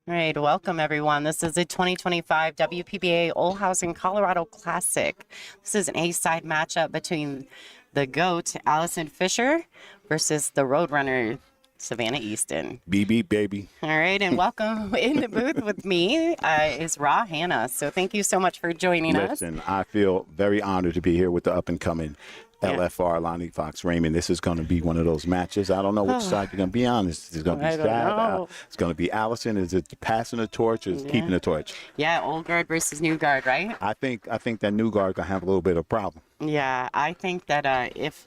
All right, welcome everyone. This is the 2025 WPBA Olhausen Colorado Classic. This is an A-side matchup between the GOAT, Allison Fisher, versus the Roadrunner, Savannah Easton. BB, baby. All right, and welcome in the booth with me is Ra Hannah. So thank you so much for joining us. Listen, I feel very honored to be here with the up-and-coming LFR, Lonnie Fox Raymond. This is going to be one of those matches. I don't know which side you're going to be on. Is it going to be Stab? It's going to be Allison. Is it passing the torch or is keeping the torch? Yeah, old guard versus new guard, right? I think that new guard going to have a little bit of a problem. Yeah, I think that if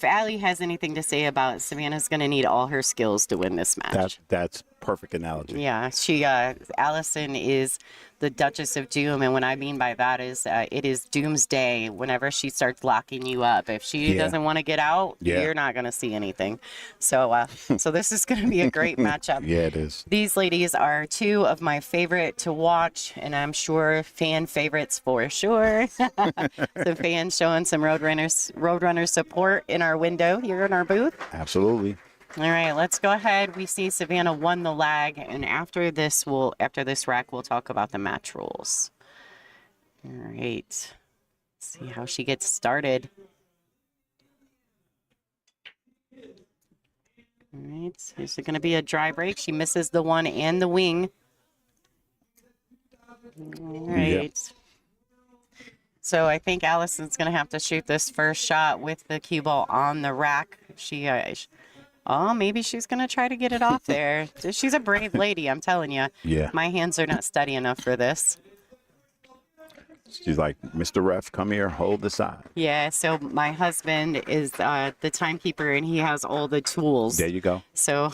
Allie has anything to say about it, Savannah's going to need all her skills to win this match. That's perfect analogy. Yeah, Allison is the Duchess of Doom, and what I mean by that is it is doomsday whenever she starts locking you up. If she doesn't want to get out, you're not going to see anything. So so this is going to be a great matchup. Yeah, it is. These ladies are two of my favorite to watch, and I'm sure fan favorites for sure. The fans showing some Roadrunner support in our window here in our booth. Absolutely. All right, let's go ahead. We see Savannah won the lag, and after this rack, we'll talk about the match rules. All right, let's see how she gets started. All right, is it going to be a dry break? She misses the one and the wing. All right. Yep. So I think Allison's going to have to shoot this first shot with the cue ball on the rack. Oh, maybe she's going to try to get it off there. She's a brave lady, I'm telling you. Yeah. My hands are not steady enough for this. She's like, Mr. Ref, come here, hold the side. Yeah, so my husband is the timekeeper, and he has all the tools. There you go. So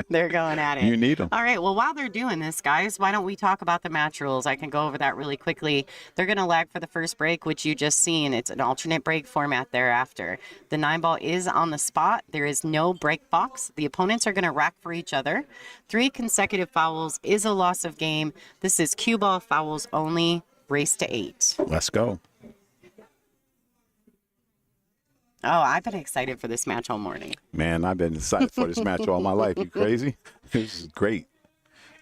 they're going at it. You need them. All right, well, while they're doing this, guys, why don't we talk about the match rules? I can go over that really quickly. They're going to lag for the first break, which you just seen. It's an alternate break format thereafter. The 9-ball is on the spot. There is no break box. The opponents are going to rack for each other. 3 consecutive fouls is a loss of game. This is cue ball fouls only. Race to 8. Let's go. Oh, I've been excited for this match all morning. Man, I've been excited for this match all my life. You crazy? This is great.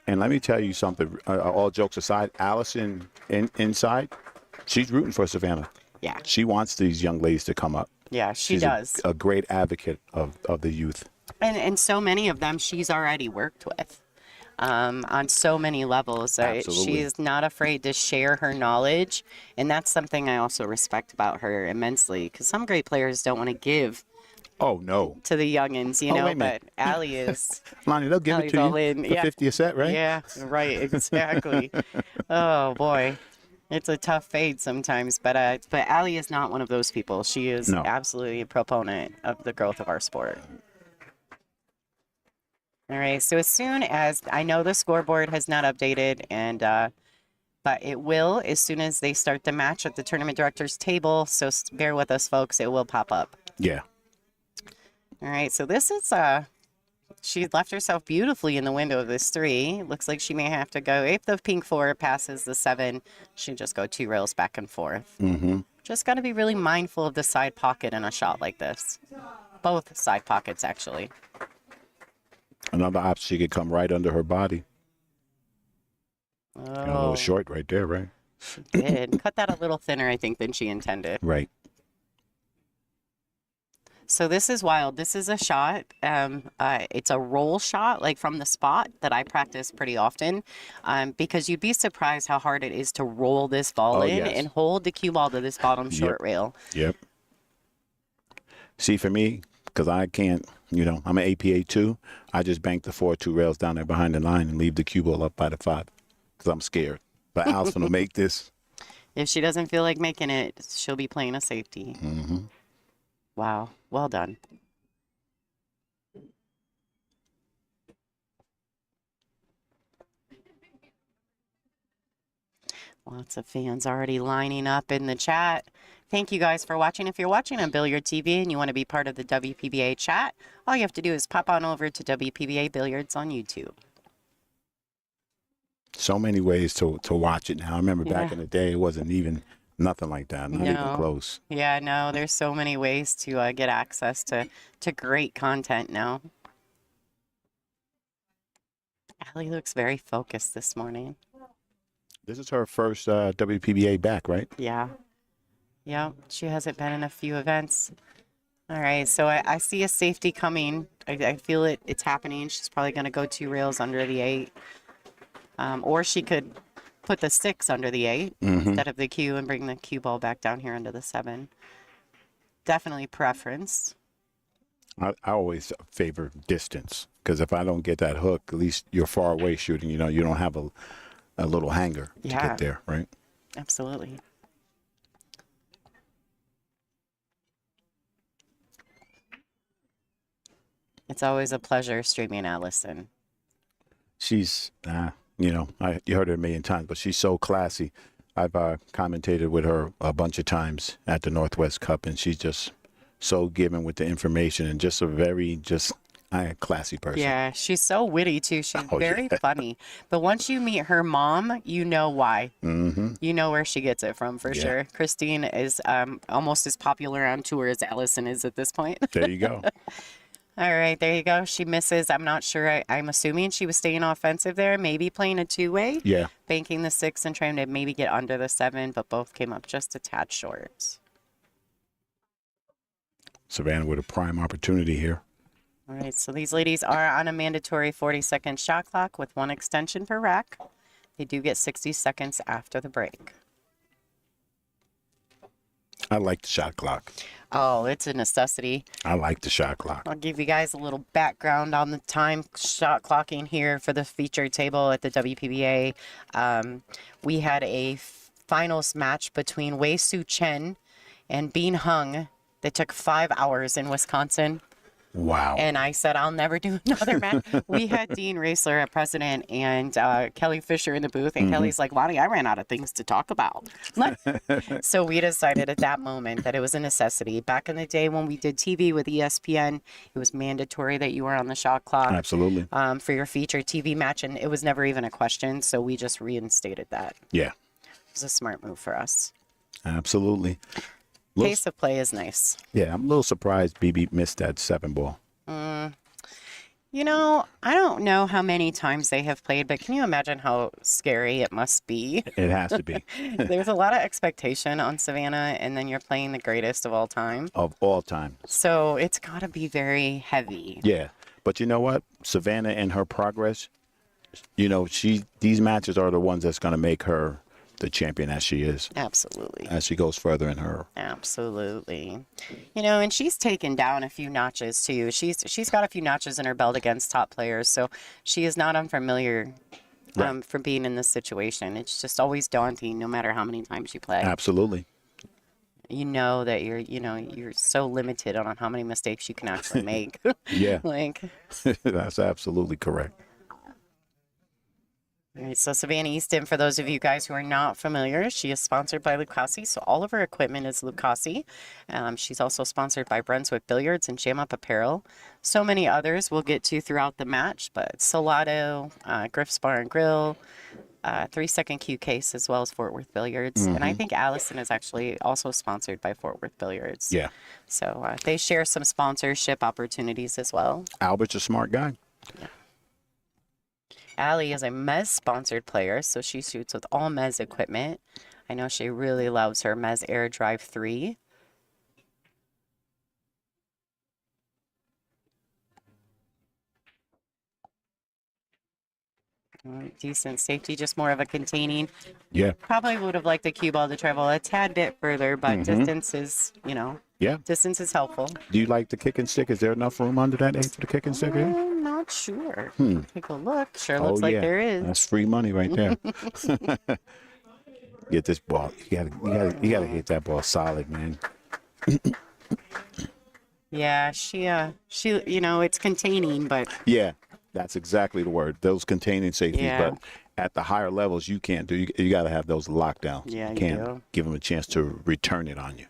And let me tell you something, all jokes aside, Allison inside, she's rooting for Savannah. Yeah. She wants these young ladies to come up. Yeah, she does. A great advocate of the youth. And so many of them she's already worked with. On so many levels. She is not afraid to share her knowledge, and that's something I also respect about her immensely, because some great players don't want to give to the youngins, you know, but Allie is. Lonnie, they'll give it to you for 50 a set, right? Yeah, right, exactly. Oh, boy. It's a tough fade sometimes, but Allie is not one of those people. She is absolutely a proponent of the growth of our sport. All right, so as soon as I know the scoreboard has not updated, and but it will as soon as they start the match at the tournament director's table. So bear with us, folks. It will pop up. Yeah. All right, so this is she left herself beautifully in the window of this 3. Looks like she may have to go, if the pink 4 passes the 7, she'll just go 2 rails back and forth. Just got to be really mindful of the side pocket in a shot like this. Both side pockets, actually. Another option, she could come right under her body. Oh. Got a little short right there, right? She did. Cut that a little thinner, I think, than she intended. Right. So this is wild. This is a shot. It's a roll shot, like from the spot, that I practice pretty often, because you'd be surprised how hard it is to roll this ball in and hold the cue ball to this bottom short rail. Yep. See, for me, because I can't, I'm an APA 2. I just bank the 4-2 rails down there behind the line and leave the cue ball up by the 5 because I'm scared. But Allison will make this. If she doesn't feel like making it, she'll be playing a safety. Wow. Well done. Lots of fans already lining up in the chat. Thank you guys for watching. If you're watching on Billiard TV and you want to be part of the WPBA chat, all you have to do is pop on over to WPBA Billiards on YouTube. So many ways to watch it now. I remember back in the day, it wasn't even nothing like that, not even close. Yeah, no, there's so many ways to get access to great content now. Kelly looks very focused this morning. This is her first WPBA back, right? Yeah. Yeah, she hasn't been in a few events. All right, so I see a safety coming. I feel it's happening. She's probably going to go 2 rails under the 8. Or she could put the 6 under the 8 instead of the cue and bring the cue ball back down here under the 7. Definitely preference. I always favor distance because if I don't get that hook, at least you're far away shooting. You know, you don't have a little hanger to get there, right? Absolutely. It's always a pleasure streaming Allison. She's, you know, you heard her a million times, but she's so classy. I've commentated with her a bunch of times at the Northwest Cup, and she's just so given with the information and just a very classy person. Yeah, she's so witty too. She's very funny. But once you meet her mom, you know why. You know where she gets it from for sure. Christine is almost as popular on tour as Allison is at this point. There you go. All right, there you go. She misses. I'm not sure. I'm assuming she was staying offensive there, maybe playing a 2-way. Yeah. Banking the 6 and trying to maybe get under the 7, but both came up just a tad short. Savannah with a prime opportunity here. All right, so these ladies are on a mandatory 40-second shot clock with 1 extension per rack. They do get 60 seconds after the break. I like the shot clock. Oh, it's a necessity. I like the shot clock. I'll give you guys a little background on the time shot clocking here for the featured table at the WPBA. We had a finals match between Wei Su Chen and Bean Hung that took 5 hours in Wisconsin. Wow. And I said, I'll never do another match. We had Dean Raisler at president and Kelly Fisher in the booth. And Kelly's like, Lonnie, I ran out of things to talk about. So we decided at that moment that it was a necessity. Back in the day when we did TV with ESPN, it was mandatory that you were on the shot clock. Absolutely. For your featured TV match. And it was never even a question. So we just reinstated that. Yeah. It was a smart move for us. Absolutely. Pace of play is nice. Yeah, I'm a little surprised BB missed that 7 ball. You know, I don't know how many times they have played, but can you imagine how scary it must be? It has to be. There's a lot of expectation on Savannah, and then you're playing the greatest of all time. Of all time. So it's got to be very heavy. Yeah. But you know what? Savannah and her progress, you know, these matches are the ones that's going to make her the champion as she is. Absolutely. As she goes further in her. Absolutely. You know, and she's taken down a few notches too. She's got a few notches in her belt against top players, so she is not unfamiliar from being in this situation. It's just always daunting no matter how many times you play. Absolutely. You know that you're so limited on how many mistakes you can actually make. Yeah. Like that's absolutely correct. All right, so Savannah Easton, for those of you guys who are not familiar, she is sponsored by Lucasi, so all of her equipment is Lucasi. She's also sponsored by Brunswick Billiards and Jam Up Apparel. So many others we'll get to throughout the match, but Solado, Griff's Bar and Grill, 3-second cue case, as well as Fort Worth Billiards. And I think Allison is actually also sponsored by Fort Worth Billiards. Yeah. So they share some sponsorship opportunities as well. Albert's a smart guy. Yeah. Allie is a Mez-sponsored player, so she shoots with all Mez equipment. I know she really loves her Mez Air Drive 3. Decent safety, just more of a containing. Yeah. Probably would have liked the cue ball to travel a tad bit further, but distance is, distance is helpful. Do you like the kick and stick? Is there enough room under that 8 for the kick and stick here? I'm not sure. Take a look. Sure looks like there is. That's free money right there. Get this ball. You gotta hit that ball solid, man. Yeah, she, it's containing, but Yeah, that's exactly the word. Those containing safeties, Yeah. but at the higher levels, you can't do. You got to have those lockdowns. Yeah, you can't do. give them a chance to return it on you.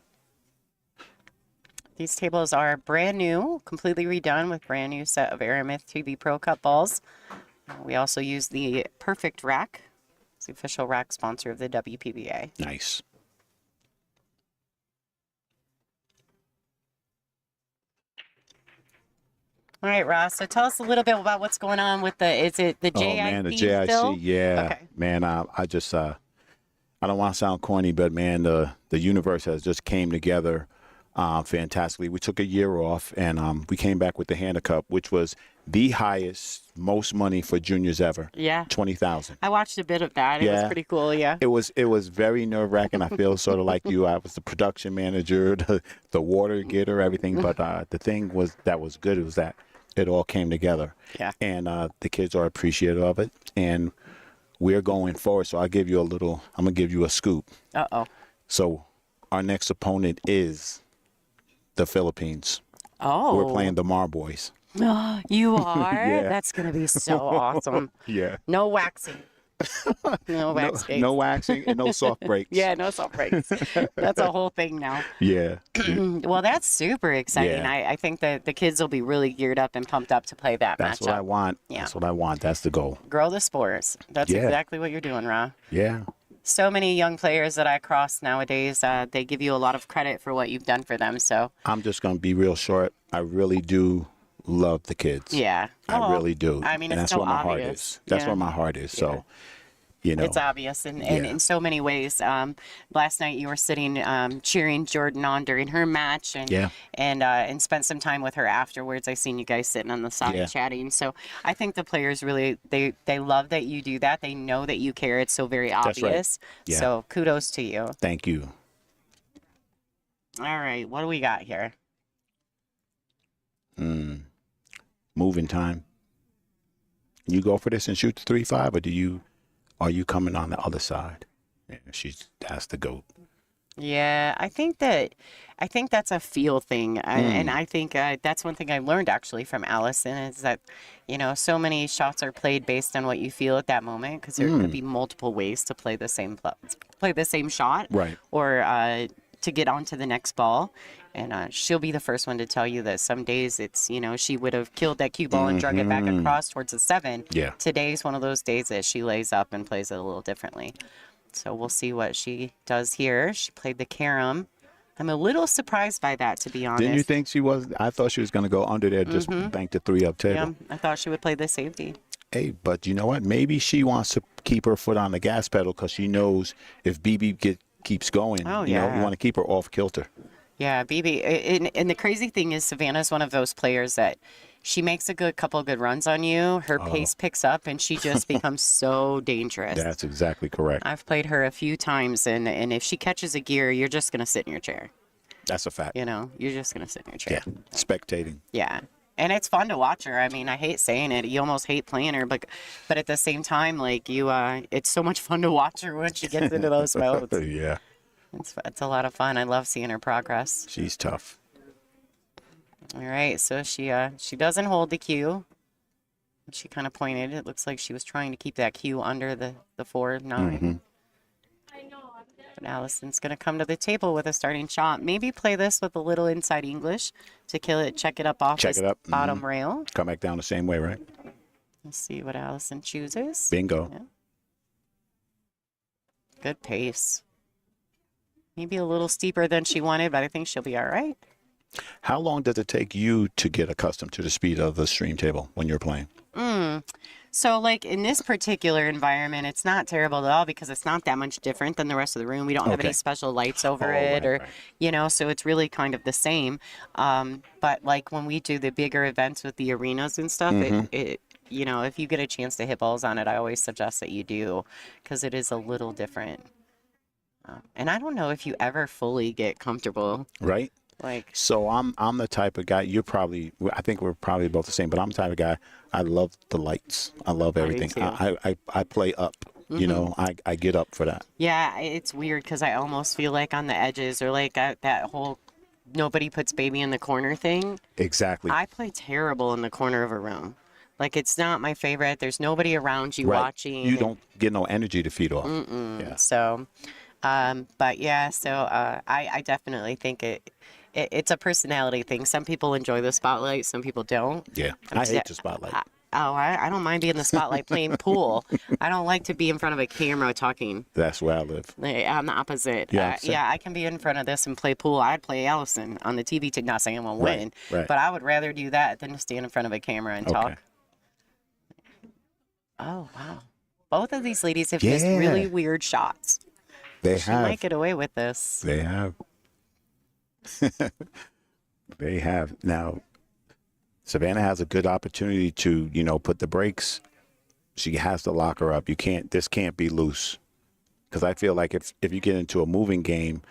These tables are brand new, completely redone with brand new set of Aramith TV Pro Cup balls. We also use the Perfect Rack. It's the official rack sponsor of the WPBA. Nice. All right, Ross. So tell us a little bit about what's going on with is it the JIC Oh man, the JIC, still? yeah, Okay. man. I just I don't want to sound corny, but man, the universe has just came together fantastically. We took a year off, and we came back with the Hannah Cup, which was the highest, most money for juniors ever. Yeah. 20,000. I watched a bit of that. It was Yeah. pretty cool. Yeah. It was very nerve wracking. I feel sort of like you. I was the production manager, the water getter, everything. But the thing that was good was that it all came together. Yeah. And the kids are appreciative of it, and we're going forward. So I'm gonna give you a scoop. Uh-oh. So our next opponent is the Philippines. Oh. We're playing the Marboys. You are? Yeah. That's going to be so awesome. Yeah. No waxing. No wax gates. No waxing and no soft breaks. Yeah, no soft breaks. That's a whole thing now. Yeah. Well, that's super exciting. Yeah. I think that the kids will be really geared up and pumped up to play that That's matchup. what I want. Yeah. That's what I want. That's the goal. Grow the spores. That's Yeah. exactly what you're doing, Ra. Yeah. So many young players that I cross nowadays, they give you a lot of credit for what you've done for them. So, I'm just going to be real short. I really do love the kids. yeah. I really do. I mean, and it's that's so where my heart obvious. is. That's Yeah. where my heart is. So, It's obvious and Yeah. in so many ways. Last night you were sitting cheering Jordan on during her match and spent some time with her afterwards. I seen you guys sitting on the side Yeah. chatting. So I think the players really they love that you do that. They know that you care. It's so very That's right. obvious. Yeah. So kudos to you. Thank you. All right, what do we got here? Moving time. You go for this and shoot the 3-5, or are you coming on the other side? Yeah, that's the GOAT. Yeah, I think that's a feel thing, and I think that's one thing I learned actually from Allison is that, so many shots are played based on what you feel at that moment because there could be multiple ways to play the same shot, Right. or to get onto the next ball. And she'll be the first one to tell you that some days it's, she would have killed that cue ball and drug it back across towards the 7. Yeah. Today's one of those days that she lays up and plays it a little differently. So we'll see what she does here. She played the carom. I'm a little surprised by that, to be honest. Didn't you think she was? I thought she was going to go under there, just bank the 3-up table. Yeah, I thought she would play the safety. Hey, but you know what? Maybe she wants to keep her foot on the gas pedal because she knows if BB keeps going, you want to keep her off kilter. Yeah, BB. And the crazy thing is Savannah's one of those players that she makes a couple good runs on you. Her pace picks up, and she just becomes so dangerous. That's exactly correct. I've played her a few times, and if she catches a gear, you're just going to sit in your chair. That's a fact. You're just going to sit in your chair. Yeah, spectating. Yeah. And it's fun to watch her. I mean, I hate saying it. You almost hate playing her, but at the same time, like it's so much fun to watch her when she gets into those modes. Yeah. It's a lot of fun. I love seeing her progress. She's tough. All right, so she doesn't hold the cue. She kind of pointed. It looks like she was trying to keep that cue under the 4-9. But Allison's going to come to the table with a starting shot. Maybe play this with a little inside English to kill it, check it up off this bottom rail. Come back down the same way, right? Let's see what Allison chooses. Bingo. Yeah. Good pace. Maybe a little steeper than she wanted, but I think she'll be all right. How long does it take you to get accustomed to the speed of the stream table when you're playing? So, like, in this particular environment, it's not terrible at all because it's not that much different than the rest of the room. We don't have any special lights over it right. So it's really kind of the same. But, like, when we do the bigger events with the arenas and stuff, it if you get a chance to hit balls on it, I always suggest that you do because it is a little different. And I don't know if you ever fully get comfortable. Right. So I'm the type of guy. I think we're probably both the same, but I'm the type of guy. I love the lights. I love everything. I play up. I get up for that. Yeah, it's weird because I almost feel like on the edges or like that whole nobody puts baby in the corner thing. Exactly. I play terrible in the corner of a room. Like, it's not my favorite. There's nobody around you watching. You don't get no energy to feed off. Yeah. So, but yeah, I definitely think it's a personality thing. Some people enjoy the spotlight, some people don't. Yeah, I hate the spotlight. Oh, I don't mind being in the spotlight playing pool. I don't like to be in front of a camera talking. That's where I live. I'm the opposite. Yeah, Yeah, I can be in front of this and play pool. I'd play Allison on the TV. Not saying I'm going to win, right. but I would rather do that than to stand in front of a camera and talk. Oh, wow. Both of these ladies have missed really weird shots. She might get away with this. They have. They have. Now, Savannah has a good opportunity to, put the brakes. She has to lock her up. This can't be loose. Because I feel like if you get into a moving game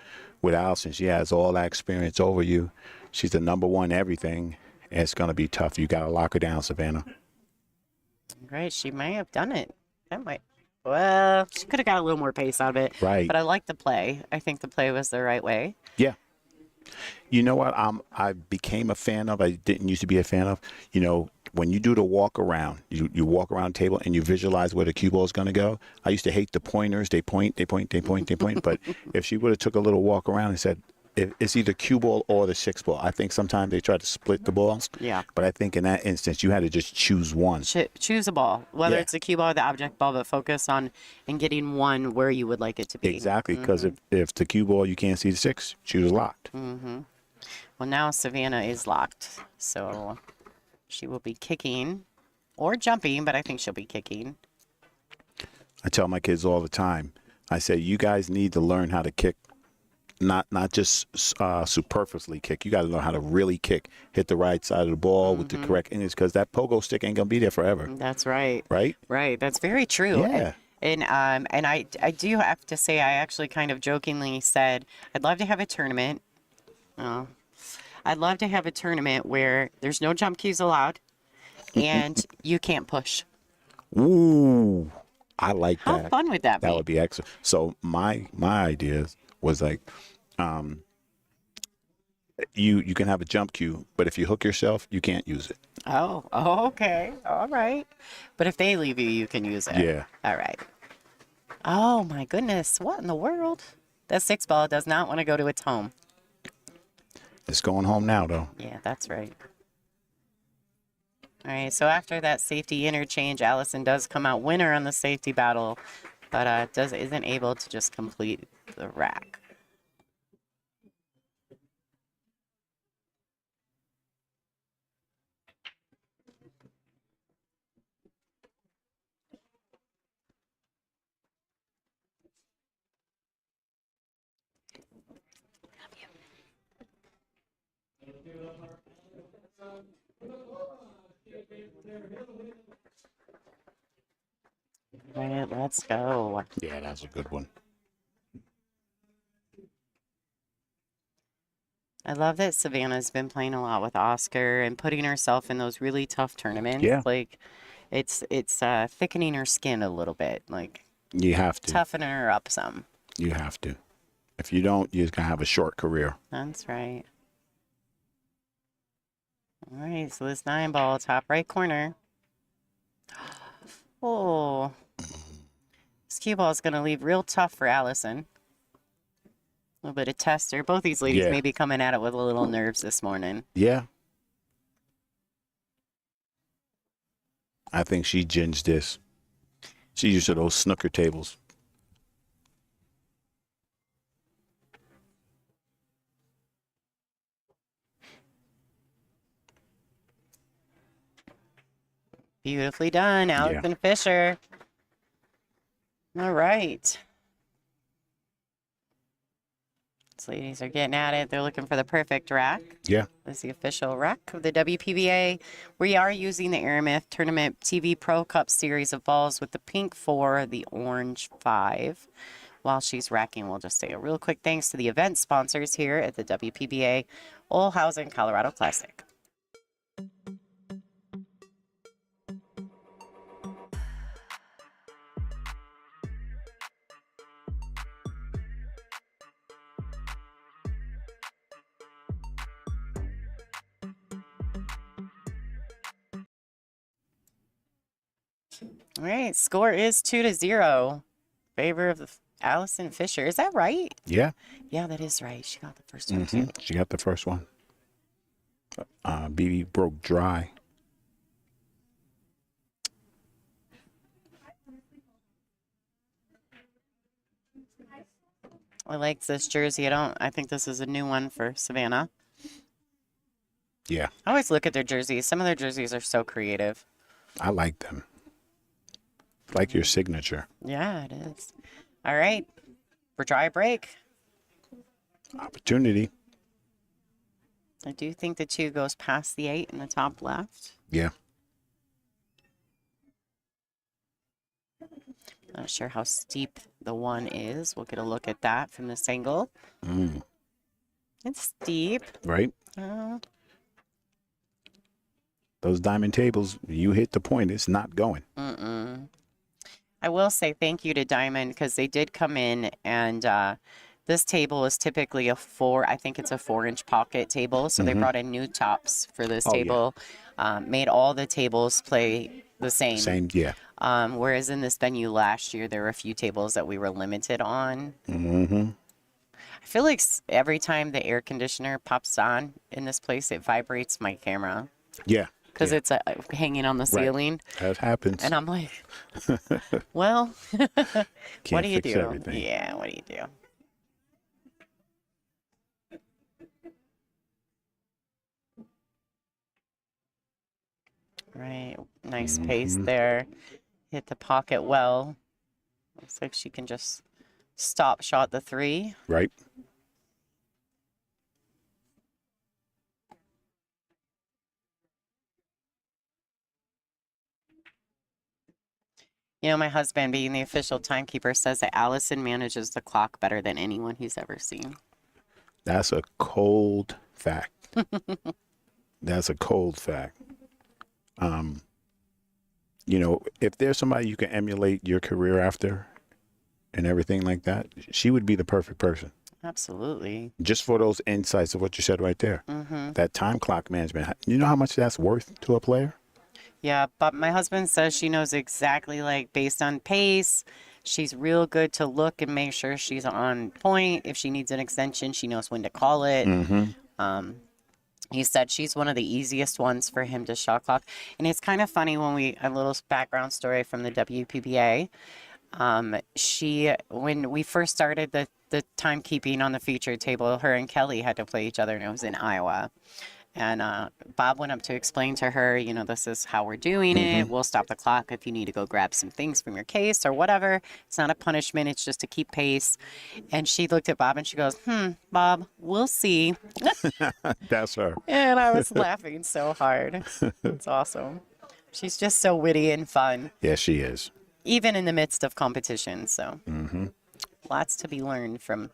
with Allison, she has all that experience over you. She's the number one everything. And it's going to be tough. You got to lock her down, Savannah. Right. She may have done it. Well, she could have got a little more pace out of it. Right. But I like the play. I think the play was the right way. Yeah. You know what? I became a fan of. I didn't used to be a fan of. When you do the walk around, you walk around the table and you visualize where the cue ball is going to go. I used to hate the pointers. They point. But if she would have took a little walk around and said, it's either cue ball or the 6-ball. I think sometimes they try to split the balls. Yeah. But I think in that instance, you had to just choose one. Choose a ball, whether it's the cue ball or the object ball, but focus on and getting one where you would like it to be. Exactly, because if the cue ball you can't see the 6, choose locked. Well, now Savannah is locked, so she will be kicking or jumping, but I think she'll be kicking. I tell my kids all the time, I say, you guys need to learn how to kick. Not just superfluously kick. You got to know how to really kick. Hit the right side of the ball with the correct innings, because that pogo stick ain't gonna be there forever. That's right. Right. Right. That's very true. Yeah. And I do have to say, I actually kind of jokingly said I'd love to have a tournament. I'd love to have a tournament where there's no jump cues allowed, and you can't push. Ooh, I like that. How fun would that be? That would be excellent. So my idea was like, you can have a jump cue, but if you hook yourself, you can't use it. Oh, okay. All right. But if they leave you, you can use it. Yeah. All right. Oh, my goodness. What in the world? That 6-ball does not want to go to its home. It's going home now, though. Yeah, that's right. All right, so after that safety interchange, Allison does come out winner on the safety battle, but isn't able to just complete the rack. All right, let's go. Yeah, that's a good one. I love that Savannah's been playing a lot with Oscar and putting herself in those really tough tournaments. Yeah. Like, it's thickening her skin a little bit. Like, you have to. Toughening her up some. You have to. If you don't, you're going to have a short career. That's right. All right, so this 9-ball, top right corner. Oh. This cue ball is going to leave real tough for Allison. A little bit of tester. Both these ladies may be coming at it with a little nerves this morning. Yeah. I think she ginged this. She used to those snooker tables. Beautifully done, Allison Fisher. All right. These ladies are getting at it. They're looking for the perfect rack. Yeah. This is the official rack of the WPBA. We are using the Aramith Tournament TV Pro Cup series of balls with the pink 4, the orange 5. While she's racking, we'll just say a real quick thanks to the event sponsors here at the WPBA Olhausen Colorado Classic. All right, score is 2-0. Favor of Allison Fisher. Is that right? Yeah. Yeah, that is right. She got the first one too. She got the first one. BB broke dry. I like this jersey. I think this is a new one for Savannah. Yeah, I always look at their jerseys. Some of their jerseys are so creative. I like them. Like your signature. Yeah, it is. All right. For dry break. Opportunity. I do think the 2 goes past the 8 in the top left. Yeah. Not sure how steep the 1 is. We'll get a look at that from this angle. Mm. It's steep. Right? Uh, Those diamond tables, you hit the point, it's not going. I will say thank you to Diamond because they did come in and this table is typically I think it's a 4-inch pocket table. So they brought in new tops for this table, made all the tables play the same. Same, yeah. Whereas in this venue last year, there were a few tables that we were limited on. I feel like every time the air conditioner pops on in this place, it vibrates my camera. Yeah. Because it's hanging on the ceiling. That happens. And I'm like, well, what do you fix do? everything. Yeah, what do you do? Right, nice pace there. Hit the pocket well. Looks like she can just stop shot the 3. Right. You know, my husband, being the official timekeeper, says that Allison manages the clock better than anyone he's ever seen. That's a cold fact. That's a cold fact. You know, if there's somebody you can emulate your career after and everything like that, she would be the perfect person. Absolutely. Just for those insights of what you said right there. That time clock management. You know how much that's worth to a player? Yeah, but my husband says she knows exactly, like, based on pace. She's real good to look and make sure she's on point. If she needs an extension, she knows when to call it. He said she's one of the easiest ones for him to shot clock. And it's kind of funny a little background story from the WPBA. When we first started the timekeeping on the featured table, her and Kelly had to play each other, and it was in Iowa. And Bob went up to explain to her, you know, this is how we're doing it. We'll stop the clock if you need to go grab some things from your case or whatever. It's not a punishment. It's just to keep pace. And she looked at Bob and she goes, Bob, we'll see. That's her. And I was laughing so hard. It's awesome. She's just so witty and fun. Yeah, she is. Even in the midst of competition. So lots to be learned from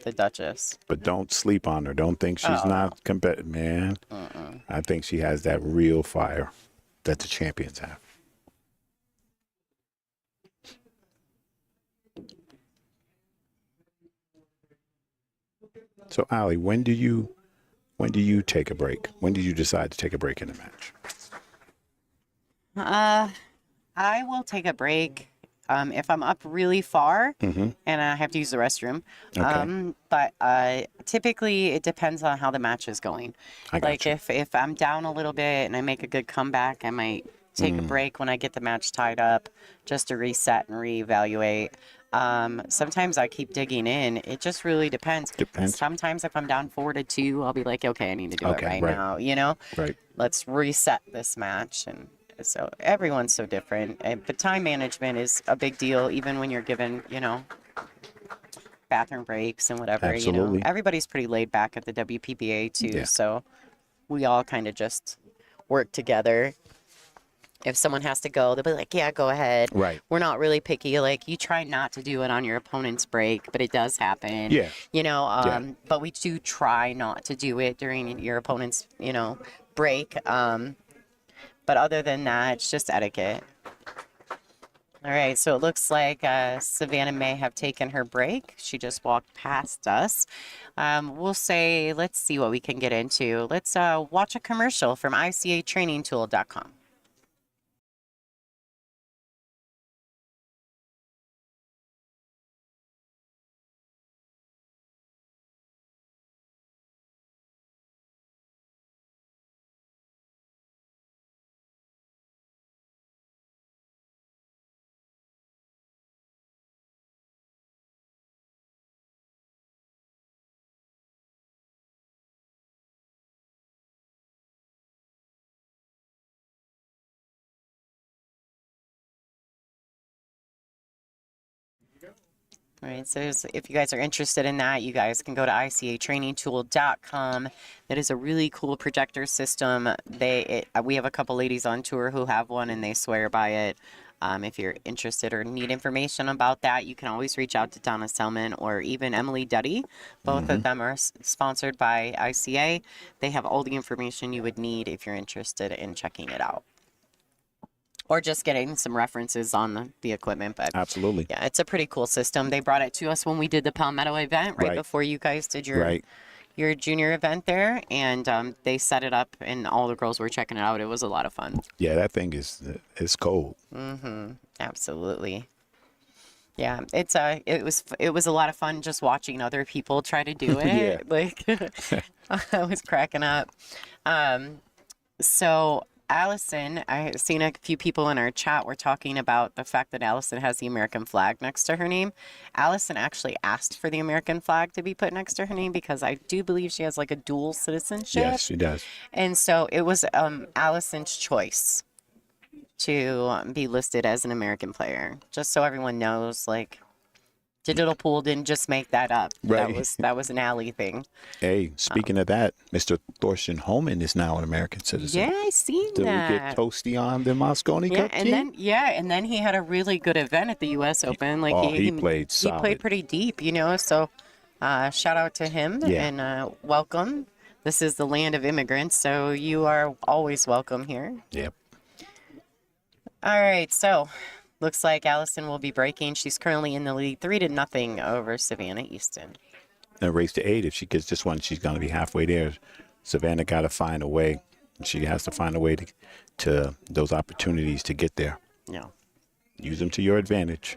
the Duchess. But don't sleep on her. Don't think she's not competitive, man. I think she has that real fire that the champions have. So, Allie, when do you take a break? When did you decide to take a break in the match? I will take a break if I'm up really far and I have to use the restroom. Okay. But typically it depends on how the match is going. Like if I'm down a little bit and I make a good comeback, I might take a break when I get the match tied up just to reset and reevaluate. Sometimes I keep digging in. It just really depends. Sometimes if I'm down 4-2, I'll be like, okay, I need to do it right now, you know? Right. Let's reset this match. And so everyone's so different. But time management is a big deal, even when you're given, you know, bathroom breaks and whatever. Absolutely. You know, everybody's pretty laid back at the WPBA too. Yeah. So we all kind of just work together. If someone has to go, they'll be like, yeah, go ahead. Right. We're not really picky. Like, you try not to do it on your opponent's break, but it does happen. Yeah. You know, but we do try not to do it during your opponent's, you know, break. But other than that, it's just etiquette. All right, so it looks like Savannah may have taken her break. She just walked past us. We'll say, let's see what we can get into. Let's watch a commercial from ICATrainingTool.com. All right, so if you guys are interested in that, you guys can go to icatrainingtool.com. That is a really cool projector system. We have a couple ladies on tour who have one, and they swear by it. If you're interested or need information about that, you can always reach out to Donna Selman or even Emily Duddy. Both of them are sponsored by ICA. They have all the information you would need if you're interested in checking it out, or just getting some references on the equipment. But Absolutely. yeah, it's a pretty cool system. They brought it to us when we did the Palmetto event right before you guys did your junior event there, and they set it up, and all the girls were checking it out. It was a lot of fun. Yeah, that thing is cold. Absolutely. Yeah, it was a lot of fun just watching other people try to do it. Yeah. Like I was cracking up. So Allison, I have seen a few people in our chat were talking about the fact that Allison has the American flag next to her name. Allison actually asked for the American flag to be put next to her name because I do believe she has like a dual citizenship. Yes, she does. And so it was Allison's choice to be listed as an American player, just so everyone knows, like, DigitalPool didn't just make that up. Right. That was an Allie thing. Hey, speaking of that, Mr. Thorsten Holman is now an American citizen. Yeah, I seen Did that. we get toasty on the Moscone Cup team? And then he had a really good event at the U.S. Open. Like he played solid. He played pretty deep, you know. So, shout out to him and welcome. This is the land of immigrants, so you are always welcome here. Yep. All right, so looks like Allison will be breaking. She's currently in the lead 3-0 over Savannah Easton. And race to 8. If she gets this one, she's going to be halfway there. Savannah got to find a way. She has to find a way to those opportunities to get there. Yeah. Use them to your advantage.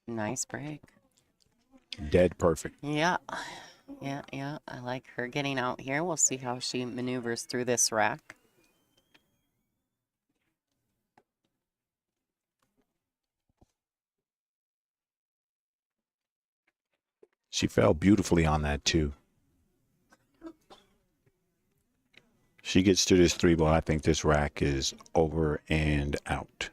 Nice break. Dead perfect. Yeah. Yeah. I like her getting out here. We'll see how she maneuvers through this rack. She fell beautifully on that, too. She gets to this 3-ball. I think this rack is over and out.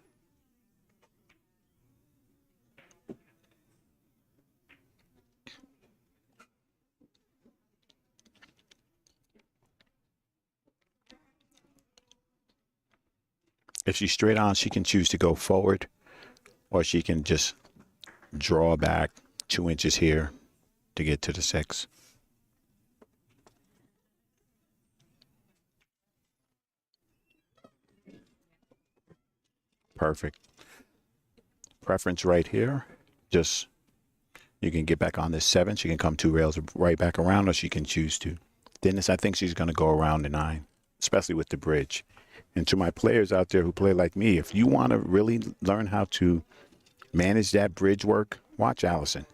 If she's straight on, she can choose to go forward, or she can just draw back 2 inches here to get to the 6. Perfect. Preference right here. Just, you can get back on this 7. She can come 2 rails right back around, or she can choose to. Thinness, I think she's going to go around the 9, especially with the bridge. And to my players out there who play like me, if you want to really learn how to manage that bridge work, watch Allison.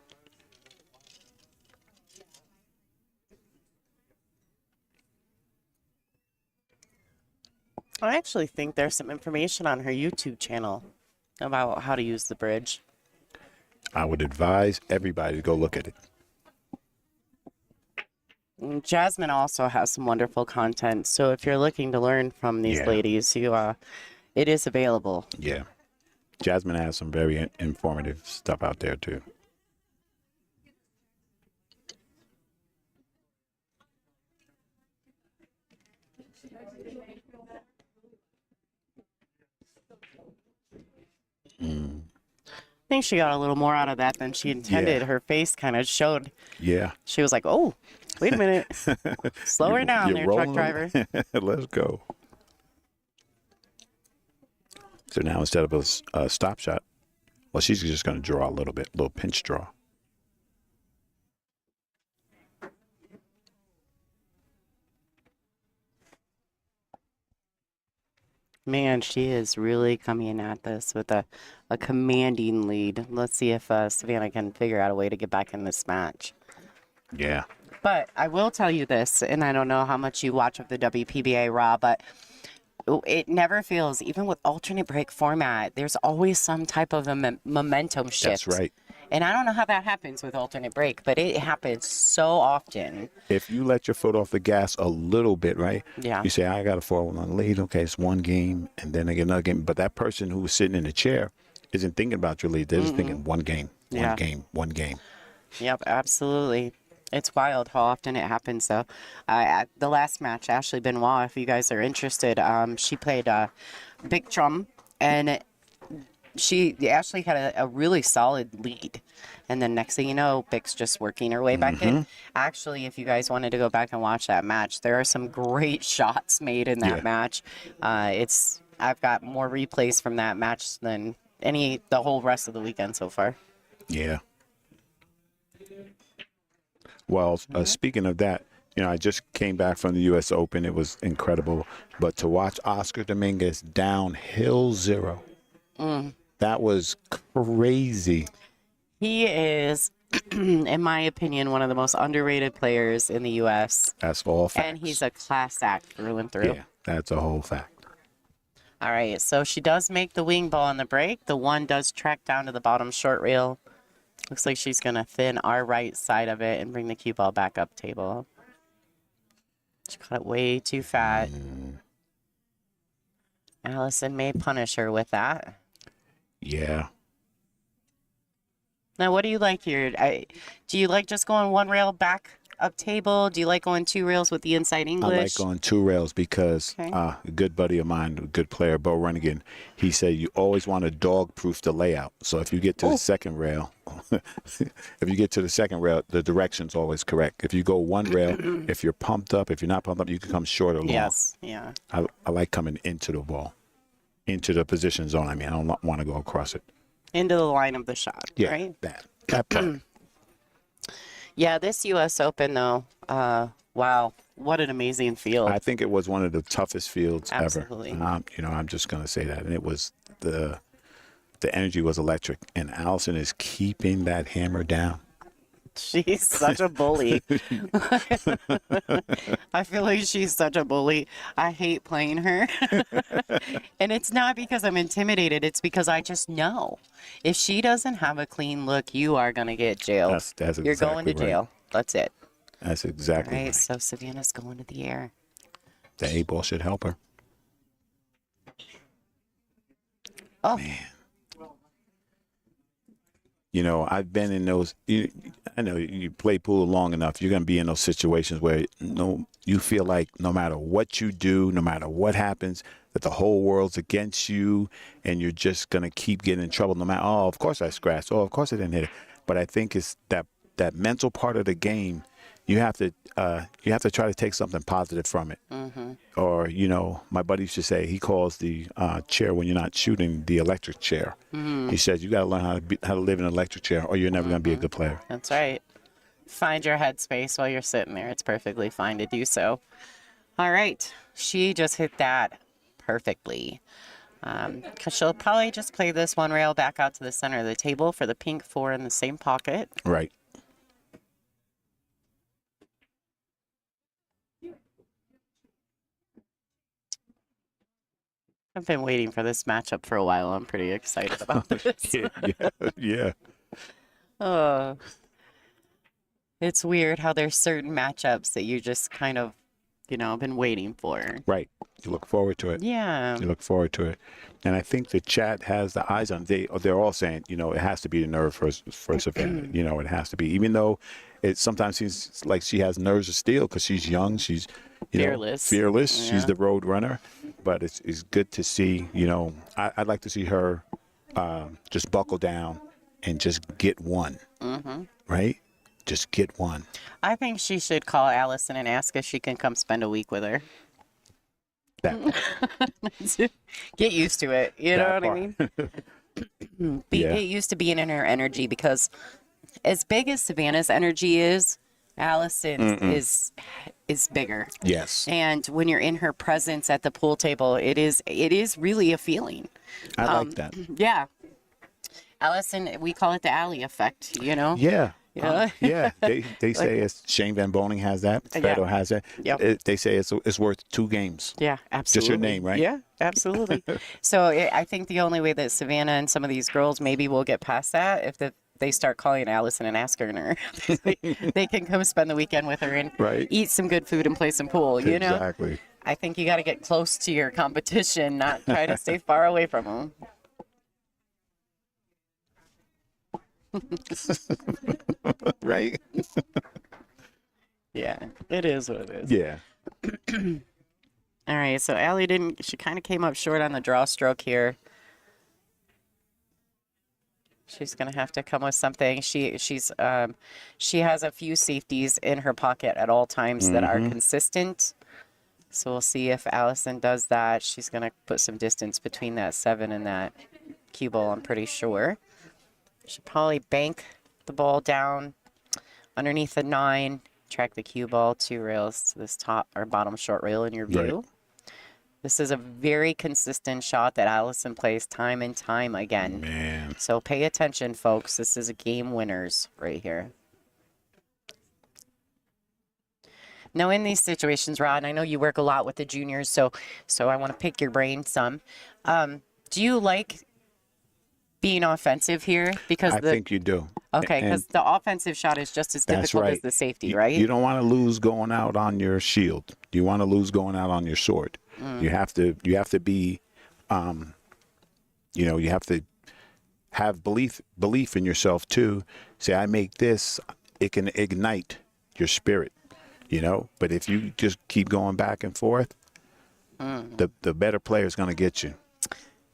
I actually think there's some information on her YouTube channel about how to use the bridge. I would advise everybody to go look at it. Jasmine also has some wonderful content, so if you're looking to learn from these ladies, it is available. Yeah. Jasmine has some very informative stuff out there, too. I think she got a little more out of that than she intended. Her face kind of showed. Yeah. She was like, oh, wait a minute. Slow her down there, truck rolling. driver. Let's go. So now instead of a stop shot, well, she's just going to draw a little pinch draw. Man, she is really coming at this with a commanding lead. Let's see if Savannah can figure out a way to get back in this match. Yeah. But I will tell you this, and I don't know how much you watch of the WPBA Raw, but It never feels, even with alternate break format, there's always some type of a momentum shift. That's right. And I don't know how that happens with alternate break, but it happens so often. If you let your foot off the gas a little bit, right? Yeah. You say, I got a 4-1 lead. Okay, it's one game, and then I get another game. But that person who was sitting in the chair isn't thinking about your lead. They're just thinking one game, one game. Yep, absolutely. It's wild how often it happens, though. At the last match, Ashley Benoit, if you guys are interested, she played Big Drum, and Ashley had a really solid lead. And then next thing you know, Big's just working her way back in. Actually, if you guys wanted to go back and watch that match, there are some great shots made in that match. I've got more replays from that match than the whole rest of the weekend so far. Yeah. Well, speaking of that, I just came back from the U.S. Open. It was incredible. But to watch Oscar Dominguez downhill 0, that was crazy. He is, in my opinion, one of the most underrated players in the U.S. That's all facts. And he's a class act through and through. Yeah, that's a whole fact. All right, so she does make the wing ball on the break. The one does track down to the bottom short rail. Looks like she's going to thin our right side of it and bring the cue ball back up table. She caught it way too fat. Allison may punish her with that. Yeah. Now, what do you like here? Do you like just going one rail back up table? Do you like going 2 rails with the inside English? I like going 2 rails because a good buddy of mine, a good player, Bo Runnigan, he said you always want to dog-proof the layout. So if you get to the second rail, the direction's always correct. If you go 1 rail, if you're pumped up, if you're not pumped up, you can come short or long. Yes, yeah. I like coming into the ball, into the position zone. I mean, I don't want to go across it. Into the line of the shot, right? That part. Yeah, this U.S. Open, though, wow, what an amazing field. I think it was one of the toughest fields Absolutely. ever. I'm just going to say that. And it was the energy was electric. And Allison is keeping that hammer down. She's such a bully. I feel like she's such a bully. I hate playing her. And it's not because I'm intimidated. It's because I just know if she doesn't have a clean look, you are going to get jailed. That's exactly You're going to jail. Right. That's it. That's exactly right. right. So Savannah's going to the air. The A-ball should help her. Oh. Man. I've been in those. I know you play pool long enough. You're going to be in those situations where you feel like no matter what you do, no matter what happens, that the whole world's against you, and you're just going to keep getting in trouble. No matter, oh, of course I scratched. Oh, of course I didn't hit it. But I think it's that mental part of the game. You have to try to take something positive from it. Or, my buddy used to say, he calls the chair when you're not shooting the electric chair. He says, you got to learn how to live in an electric chair, or you're never going to be a good player. That's right. Find your headspace while you're sitting there. It's perfectly fine to do so. All right. She just hit that perfectly. Because she'll probably just play this 1 rail back out to the center of the table for the pink 4 in the same pocket. Right. I've been waiting for this matchup for a while. I'm pretty excited about this. Yeah. It's weird how there's certain matchups that you just kind of, been waiting for. Right. You look forward to it. Yeah. You look forward to it. And I think the chat has the eyes on it. They're all saying, it has to be the nerve for Savannah. It has to be. Even though it sometimes seems like she has nerves of steel because she's young. She's fearless. Yeah. She's the road runner. But it's good to see, I'd like to see her just buckle down and just get one. Right? Just get one. I think she should call Allison and ask if she can come spend a week with her. Get used to it. You know what I mean? Get used to being in her energy, because as big as Savannah's energy is, Allison is bigger. Yes. And when you're in her presence at the pool table, it is really a feeling. I like that. Yeah. Allison, we call it the Allie effect, Yeah. Yeah. Yeah, they say it's Shane Van Boning has that. Fedor has that. Yep. They say it's worth 2 games. Yeah, absolutely. Just your name, right? Yeah, absolutely. So I think the only way that Savannah and some of these girls maybe will get past that if they start calling Allison and asking her. They can come spend the weekend with her and eat some good food and play some pool, you know? Exactly. I think you got to get close to your competition, not try to stay far away from them. Right? Yeah, it is what it is. Yeah. All right, so Allie she kind of came up short on the draw stroke here. She's going to have to come with something. She has a few safeties in her pocket at all times that are consistent. So we'll see if Allison does that. She's going to put some distance between that 7 and that cue ball, I'm pretty sure. Should probably bank the ball down underneath the 9, track the cue ball 2 rails to this top or bottom short rail in your view. Right. This is a very consistent shot that Allison plays time and time again. Man. So pay attention, folks. This is a game winners right here. Now, in these situations, Rod, I know you work a lot with the juniors, so I want to pick your brain some. Do you like being offensive here? Because I think you do. Okay, because the offensive shot is just as difficult as the safety, right? You don't want to lose going out on your shield. You want to lose going out on your sword. You have to be, you have to have belief in yourself too. Say, I make this, it can ignite your spirit, But if you just keep going back and forth, the better player is going to get you.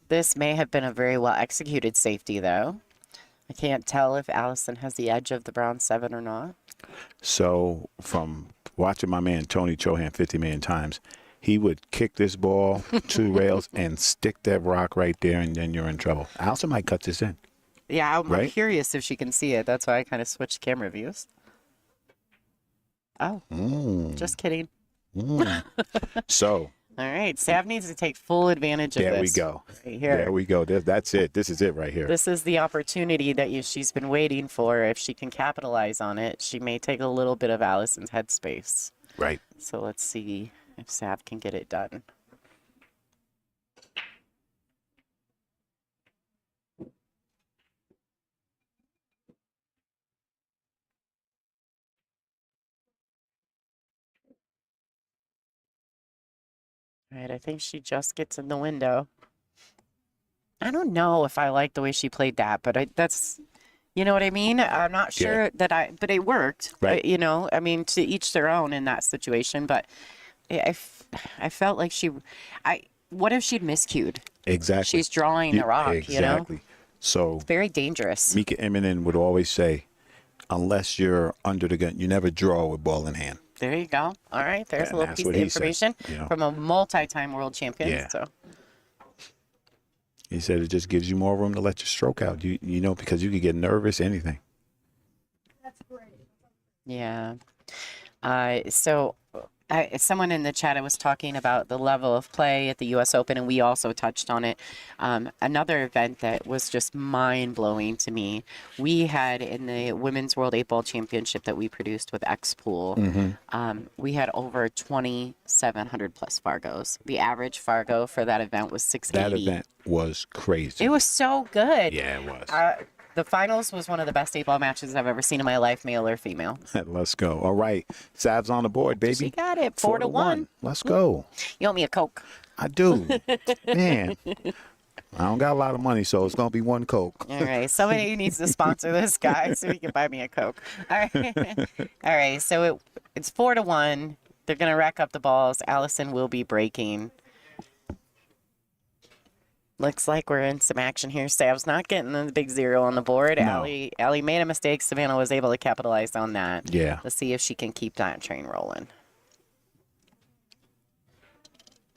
This may have been a very well executed safety, though. I can't tell if Allison has the edge of the brown 7 or not. So from watching my man Tony Chohan 50 million times, he would kick this ball 2 rails and stick that rock right there, and then you're in trouble. Allison might cut this in. Yeah, I'm curious if she can see it. That's why I kind of switched camera views. Oh, just kidding. So. All right, Sav needs to take full advantage of this. There we go. Right here. There we go. That's it. This is it right here. This is the opportunity that she's been waiting for. If she can capitalize on it, she may take a little bit of Allison's headspace. Right. So let's see if Sav can get it done. All right, I think she just gets in the window. I don't know if I like the way she played that, but that's, you know what I mean? I'm not sure but it worked. Right. I mean, to each their own in that situation, but I felt like what if she'd miscued? Exactly. She's drawing the rock, Exactly. So it's very dangerous. Mika Immonen would always say, unless you're under the gun, you never draw with ball in hand. There you go. All right, there's a little piece of information from a multi-time world champion. Yeah. So he said it just gives you more room to let your stroke out. Because you could get nervous, anything. That's great. Yeah. So someone in the chat, I was talking about the level of play at the U.S. Open, and we also touched on it. Another event that was just mind-blowing to me, we had in the Women's World 8-Ball Championship that we produced with X-Pool, we had over 2,700 plus Fargos. The average Fargo for that event was 680. That event was crazy. It was so good. Yeah, it was. The finals was one of the best 8-ball matches I've ever seen in my life, male or female. Let's go. All right. Sav's on the board, baby. She got it. 4-1. Let's go. You owe me a Coke. I do. Man. I don't got a lot of money, so it's going to be 1 Coke. All right. Somebody needs to sponsor this guy so he can buy me a Coke. All right. All right. So it's 4-1. They're going to rack up the balls. Allison will be breaking. Looks like we're in some action here. Sav's not getting the big 0 on the board. No. Allie made a mistake. Savannah was able to capitalize on that. Yeah. Let's see if she can keep that train rolling.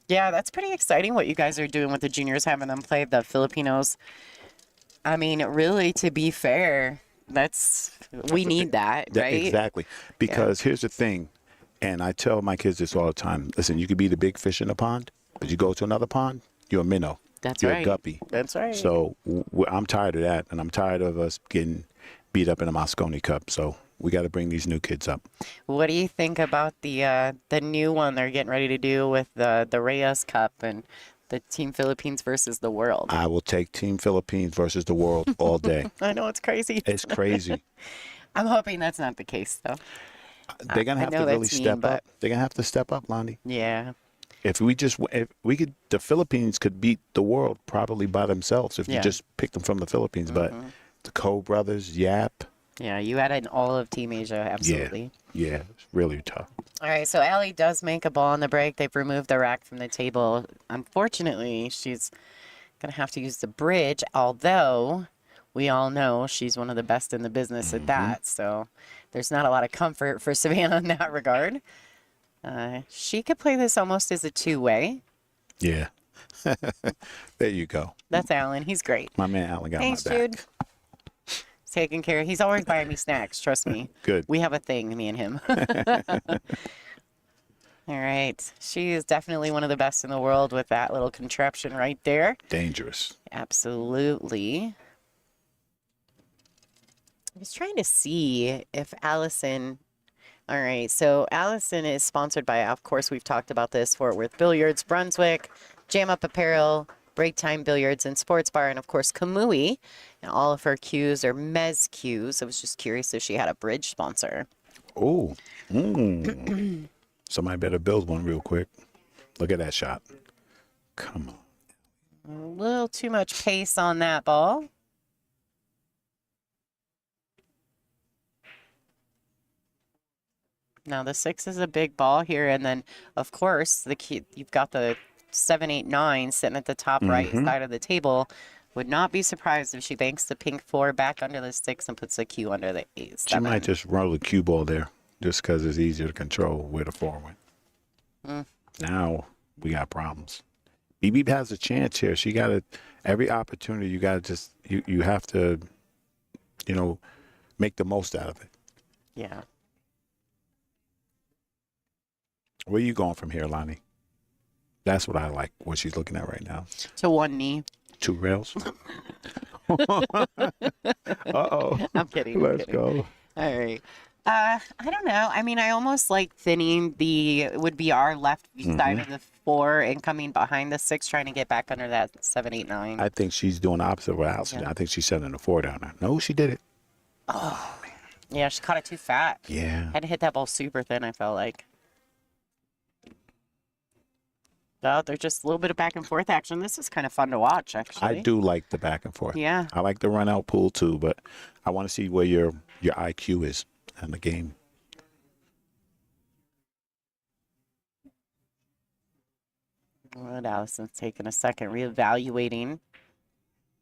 Yeah, that's pretty exciting what you guys are doing with the juniors, having them play the Filipinos. I mean, really, to be fair, we need that, right? Exactly. Because here's the thing, and I tell my kids this all the time. Listen, you could be the big fish in the pond, but you go to another pond, you're a minnow. That's You're right. a guppy. That's right. So I'm tired of that, and I'm tired of us being beat up in a Moscone Cup. So we got to bring these new kids up. What do you think about the new one they're getting ready to do with the Reyes Cup and the Team Philippines versus the world? I will take Team Philippines versus the world all day. I know it's crazy. It's crazy. I'm hoping that's not the case, though. They're gonna have to really step up. They're gonna have to step up, Lonnie. Yeah. If we could, the Philippines could beat the world probably by themselves if you just picked them from the Philippines. But the Cole brothers, Yap. Yeah, you had an all of Team Asia, absolutely. Yeah, it's really tough. All right, so Allie does make a ball on the break. They've removed the rack from the table. Unfortunately, she's going to have to use the bridge, although we all know she's one of the best in the business at that. So there's not a lot of comfort for Savannah in that regard. She could play this almost as a two-way. Yeah. There you go. That's Alan. He's great. My man Alan got Thanks, my back. Jude. He's taking care. He's always buying me snacks. Trust me. Good. We have a thing, me and him. All right. She is definitely one of the best in the world with that little contraption right there. Dangerous. Absolutely. I was trying to see if Allison. All right. So Allison is sponsored by, of course, we've talked about this, Fort Worth Billiards, Brunswick, Jam Up Apparel, Break Time Billiards and Sports Bar, and of course Kamui. And all of her cues are Mez cues. I was just curious if she had a bridge sponsor. Oh. Somebody better build one real quick. Look at that shot. Come on. A little too much pace on that ball. Now the 6 is a big ball here, and then of course the key, you've got the 7, 8, 9 sitting at the top right side of the table. Would not be surprised if she banks the pink 4 back under the 6 and puts the cue under the 8. She might just roll the cue ball there just because it's easier to control where the 4 went. Now we got problems. BB has a chance here. She got to, every opportunity, you got to just, you have to, make the most out of it. Yeah. Where are you going from here, Lonnie? That's what I like, what she's looking at right now. To one knee. 2 rails. Uh-oh. I'm kidding. Let's go. All right. I don't know. I mean, I almost like thinning would be our left side of the 4 and coming behind the 6, trying to get back under that 7, 8, 9. I think she's doing the opposite of what Allison did. I think she's setting the 4 down there. No, she did it. Oh, man. Yeah, she caught it too fat. Yeah. Had to hit that ball super thin, I felt like. So there's just a little bit of back and forth action. This is kind of fun to watch, actually. I do like the back and forth. Yeah. I like the run out pool too, but I want to see where your IQ is in the game. Well, Allison's taking a second, reevaluating.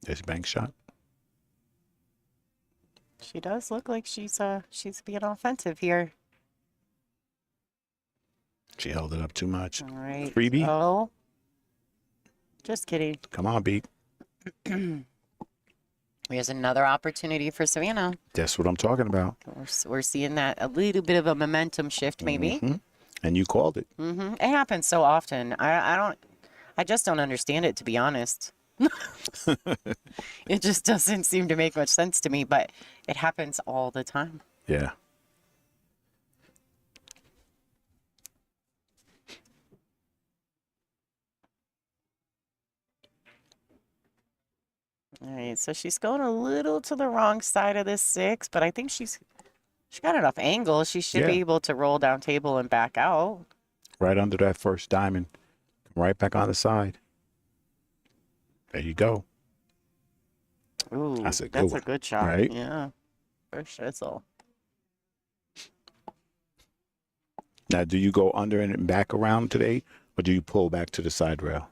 There's a bank shot. She does look like she's being offensive here. She held it up too much. All right. Freebie? Oh. Just kidding. Come on, Beat. Here's another opportunity for Savannah. That's what I'm talking about. We're seeing that a little bit of a momentum shift, maybe. And you called it. It happens so often. I just don't understand it, to be honest. It just doesn't seem to make much sense to me, but it happens all the time. Yeah. All right, so she's going a little to the wrong side of this 6, but I think she got enough angle. She should be able to roll down table and back out. Right under that first diamond. Right back on the side. There you go. Ooh, that's a good shot. Right? Yeah. First shizzle. Now, do you go under and back around today, or do you pull back to the side rail?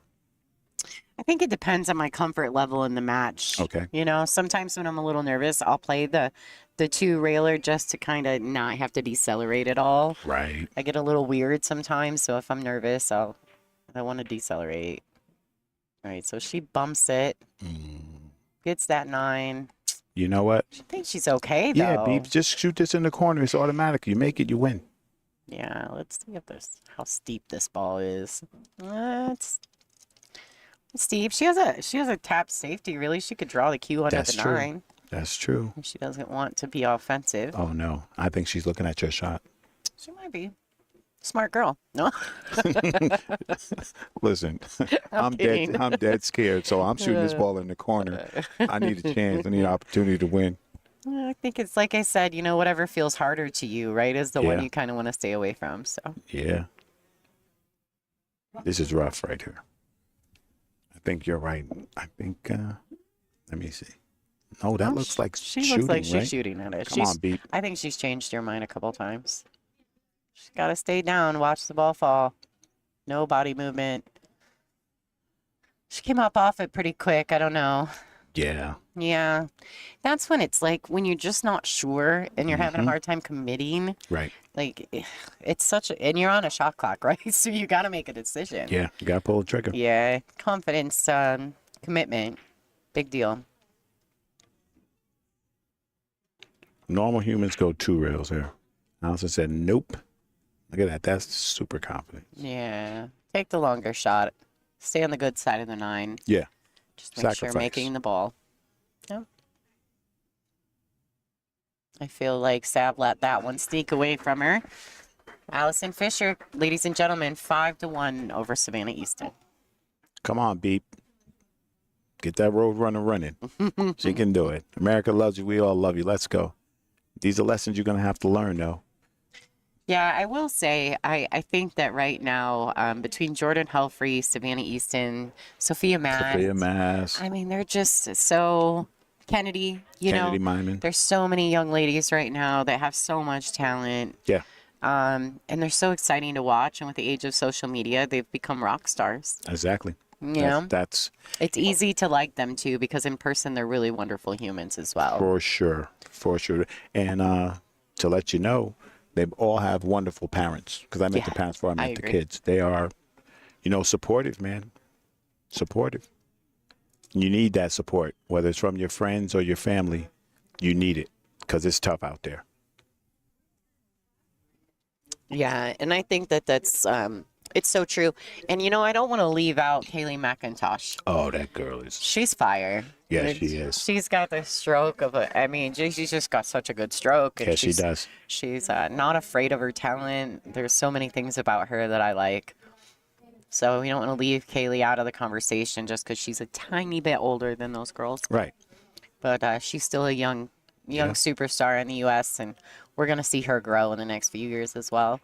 I think it depends on my comfort level in the match. Okay. Sometimes when I'm a little nervous, I'll play the 2 railer just to kind of not have to decelerate at all. Right. I get a little weird sometimes, so if I'm nervous, I want to decelerate. All right, so she bumps it, gets that 9. You know what? I think she's okay, though. Yeah, Beeps, just shoot this in the corner. It's automatic. You make it, you win. Yeah, let's see if how steep this ball is. It's steep. She has a tap safety. Really, she could draw the cue under That's the true. 9. That's true. She doesn't want to be offensive. Oh, no. I think she's looking at your shot. She might be. Smart girl. No? Listen, I'm kidding. I'm dead scared, so I'm shooting this ball in the corner. I need a chance. I need an opportunity to win. I think it's like I said, whatever feels harder to you, right, is the one Yeah. you kind of want to stay away from. So Yeah. This is rough right here. I think you're right. I think, let me see. No, that looks like she shooting, looks like she's right? shooting at it. Come on, Beat. I think she's changed her mind a couple times. She's got to stay down, watch the ball fall. No body movement. She came up off it pretty quick. I don't know. Yeah. Yeah. That's when it's like when you're just not sure and you're having a hard time committing. Right. Like, it's and you're on a shot clock, right? So you got to make a decision. Yeah. You got to pull the trigger. Yeah. Confidence, commitment. Big deal. Normal humans go 2 rails here. Allison said, nope. Look at that. That's super confident. Yeah. Take the longer shot. Stay on the good side of the 9. Yeah. Just make sure Sacrifice. you're making the ball. Yep. I feel like Sav let that one sneak away from her. Allison Fisher, ladies and gentlemen, 5-1 over Savannah Easton. Come on, Beep. Get that road runner running. She can do it. America loves you. We all love you. Let's go. These are lessons you're going to have to learn, though. Yeah, I will say, I think that right now, between Jordan Helfrey, Savannah Easton, Sophia Mass, I mean, they're just so Kennedy, Kennedy Myman. There's so many young ladies right now that have so much talent. Yeah. And they're so exciting to watch. And with the age of social media, they've become rock stars. Exactly. That's it's easy to like them too, because in person they're really wonderful humans as well. For sure. And to let you know, they all have wonderful parents, because I met the parents before I met the kids. They are, supportive, man. Supportive. You need that support, whether it's from your friends or your family. You need it, because it's tough out there. Yeah, and I think that's it's so true. And I don't want to leave out Kaylee McIntosh. Oh, that girl she's fire. Yeah, she is. She's got the stroke of she's just got such a good stroke. And yeah, she does. She's not afraid of her talent. There's so many things about her that I like. So we don't want to leave Kaylee out of the conversation just because she's a tiny bit older than those girls. Right. But she's still a young superstar in the U.S., and we're going to see her grow in the next few years as well.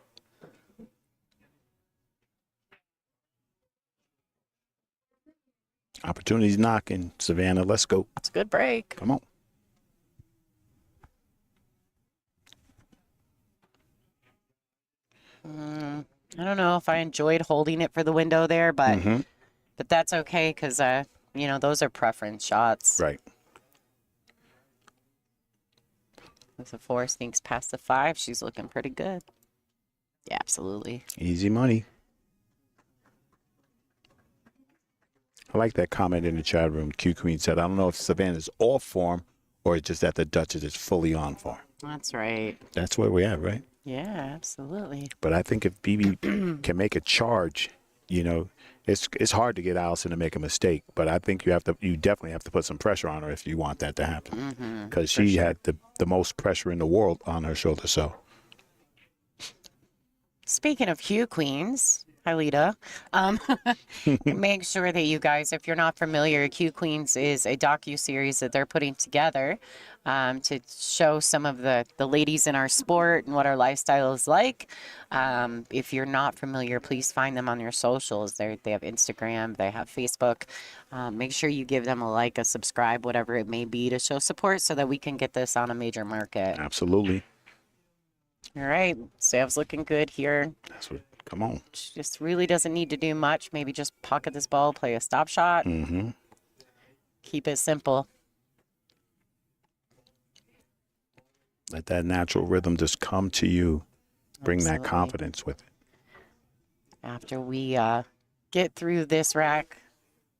Opportunities knocking. Savannah, let's go. It's a good break. Come on. I don't know if I enjoyed holding it for the window there, but that's okay because, those are preference shots. Right. As the 4 sneaks past the 5, she's looking pretty good. Yeah, absolutely. Easy money. I like that comment in the chat room. Q Queen said, I don't know if Savannah's off form or it's just that the Duchess is fully on form. That's right. That's where we're at, right? Yeah, absolutely. But I think if BB can make a charge, it's hard to get Allison to make a mistake. But I think you definitely have to put some pressure on her if you want that to happen. Because she had the most pressure in the world on her shoulder. So, speaking of Q Queens, hi Lita. Make sure that you guys, if you're not familiar, Q Queens is a docu-series that they're putting together to show some of the ladies in our sport and what our lifestyle is like. If you're not familiar, please find them on your socials. They have Instagram, they have Facebook. Make sure you give them a like, a subscribe, whatever it may be, to show support so that we can get this on a major market. absolutely. All right, Sav's looking good here. That's what. Come on. She just really doesn't need to do much. Maybe just pocket this ball, play a stop shot. Keep it simple. Let that natural rhythm just come to you. Bring that confidence with it. After we get through this rack,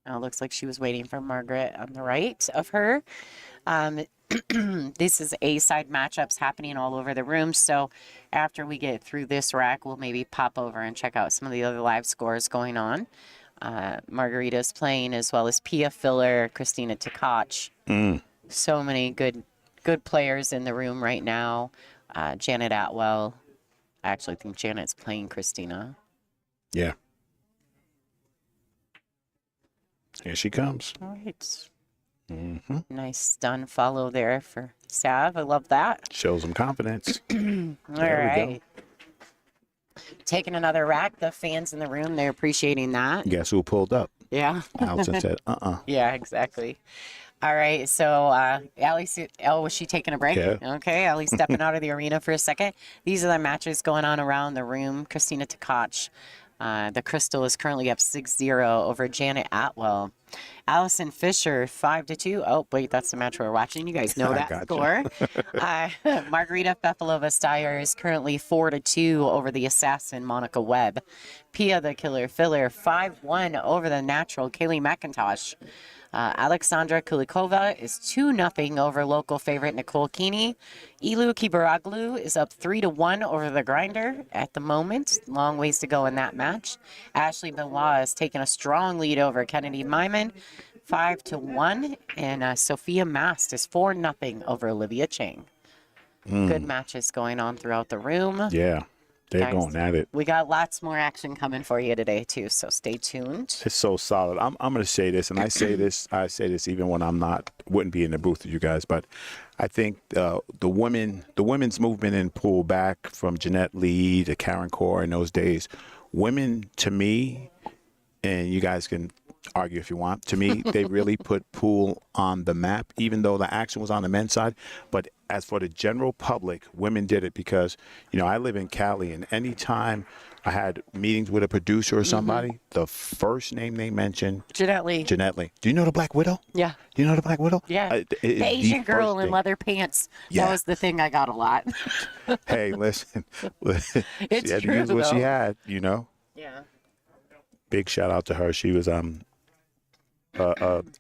looks like she was waiting for Margaret on the right of her. This is A-side matchups happening all over the room. So after we get through this rack, we'll maybe pop over and check out some of the other live scores going on. Margarita's playing, as well as Pia Filler, Christina Tkach. So many good players in the room right now. Janet Atwell. I actually think Janet's playing Christina. Yeah. Here she comes. All right. Mm-hmm. Nice stun follow there for Sav. I love that. Shows some confidence. All There we right. Taking another rack. The fans in the room, they're appreciating that. Guess who pulled up? Yeah. Allison said, Yeah, exactly. All right. So, Allie, was she taking a break? Yeah. Okay. Allie's stepping out of the arena for a second. These are the matches going on around the room. Christina Tkach. The Crystal is currently up 6-0 over Janet Atwell. Allison Fisher, 5-2. Oh, wait, that's the match we're watching. You guys know that Gotcha. score. Margarita Fefalova-Steyer is currently 4-2 over the assassin Monica Webb. Pia the Killer Filler, 5-1 over the natural Kaylee McIntosh. Alexandra Kulikova is 2-0 over local favorite Nicole Keeney. Ilu Kibaraglu is up 3-1 over the grinder at the moment. Long ways to go in that match. Ashley Benoit is taking a strong lead over Kennedy Myman, 5-1. And Sophia Mast is 4-0 over Olivia Chang. Good matches going on throughout the room. yeah. They're Guys, going at it. We got lots more action coming for you today, too, so stay tuned. It's so solid. I'm going to say this, and I say this even when wouldn't be in the booth with you guys, but I think the women's movement in pool back from Jeanette Lee to Karen Core in those days, women, to me, and you guys can argue if you want, to me, they really put pool on the map, even though the action was on the men's side. But as for the general public, women did it because, I live in Cali, and anytime I had meetings with a producer or somebody, the first name they mentioned, Jeanette Lee. Do you know the Black Widow? Yeah. Do you know the Black Widow? Yeah. It's The Asian girl first in thing. leather pants. Yeah. That was the thing I got a lot. Hey, listen. She It's had to true, use what she though. had, Yeah. Big shout out to her. She was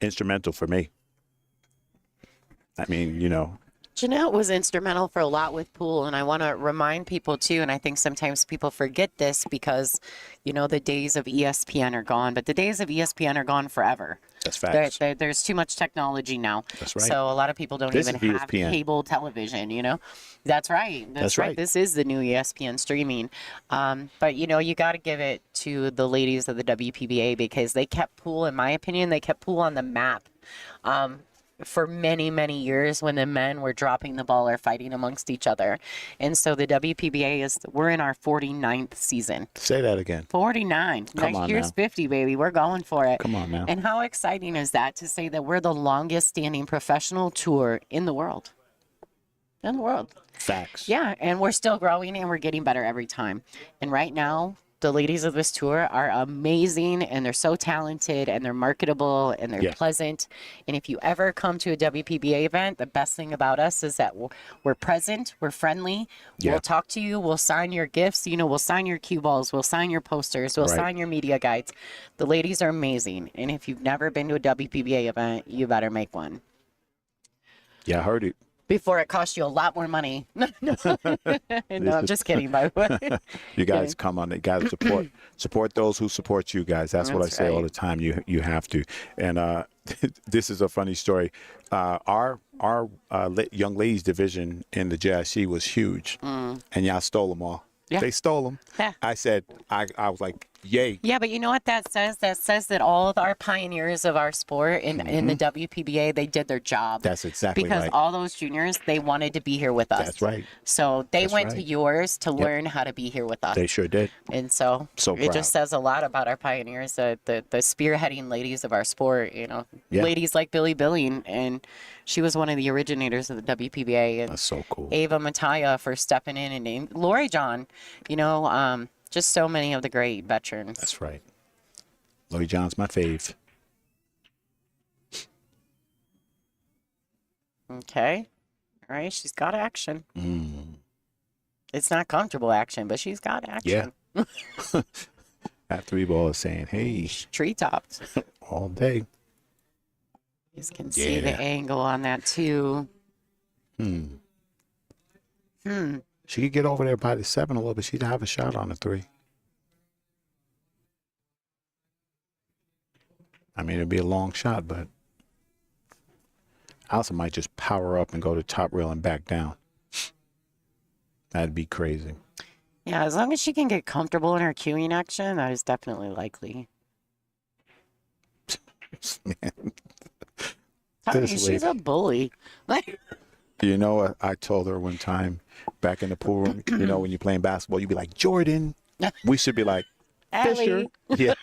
instrumental for me. I mean, Jeanette was instrumental for a lot with pool, and I want to remind people too, and I think sometimes people forget this because, the days of ESPN are gone, but the days of ESPN are gone forever. that's facts. There's too much technology now. That's right. So a lot of people don't This even is have ESPN. cable television, That's right. That's right. right. This is the new ESPN streaming. But, you got to give it to the ladies of the WPBA because they kept pool, in my opinion, they kept pool on the map. For many, many years when the men were dropping the ball or fighting amongst each other. And so the WPBA we're in our 49th season. Say that again. 49. Come Next on year's now. 50, baby. We're going for it. Come on now. And how exciting is that to say that we're the longest standing professional tour in the world? In the world. Facts. Yeah, and we're still growing and we're getting better every time. And right now, the ladies of this tour are amazing and they're so talented and they're marketable and they're pleasant. And if you ever come to a WPBA event, the best thing about us is that we're present, we're friendly, we'll talk to you, we'll sign your gifts, we'll sign your cue balls, we'll sign your posters, we'll sign your media guides. The ladies are amazing. And if you've never been to a WPBA event, you better make one. Yeah, I heard it. Before it costs you a lot more money. No, I'm just kidding, by the way. You guys come on. You guys support those who support you guys. That's what I say all the time. You have to. And this is a funny story. Our young ladies division in the JIC was huge, and y'all stole them all. Yeah. They stole them. Yeah. I said, I was like, yay. Yeah, but you know what that says? That says that all of our pioneers of our sport in the WPBA, they did their job. That's exactly because right. all those juniors, they wanted to be here with us. That's right. So they went to right. yours to learn how to be here with us. They sure did. And so So it proud. just says a lot about our pioneers, the spearheading ladies of our sport, ladies like Billy Billing, and she was one of the originators of the WPBA. And That's so cool. Ava Mataya for stepping in, and Lori John, just so many of the great veterans. That's right. Lloyd John's my fave. Okay. All right. She's got action. It's not comfortable action, but she's got action. Yeah. That three ball is saying, hey, Treetops. all day. You can see the angle on that, too. She could get over there by the 7 a little bit. She'd have a shot on the 3. I mean, it'd be a long shot, but Allison might just power up and go to top rail and back down. That'd be crazy. Yeah, as long as she can get comfortable in her queuing action, that is definitely likely. Man, Tell me, this she's a lady. bully. Like, You know what? I told her one time back in the pool room, you know, when you're playing basketball, you'd be like, Jordan. We should be like, Fisher. Allie. Yeah.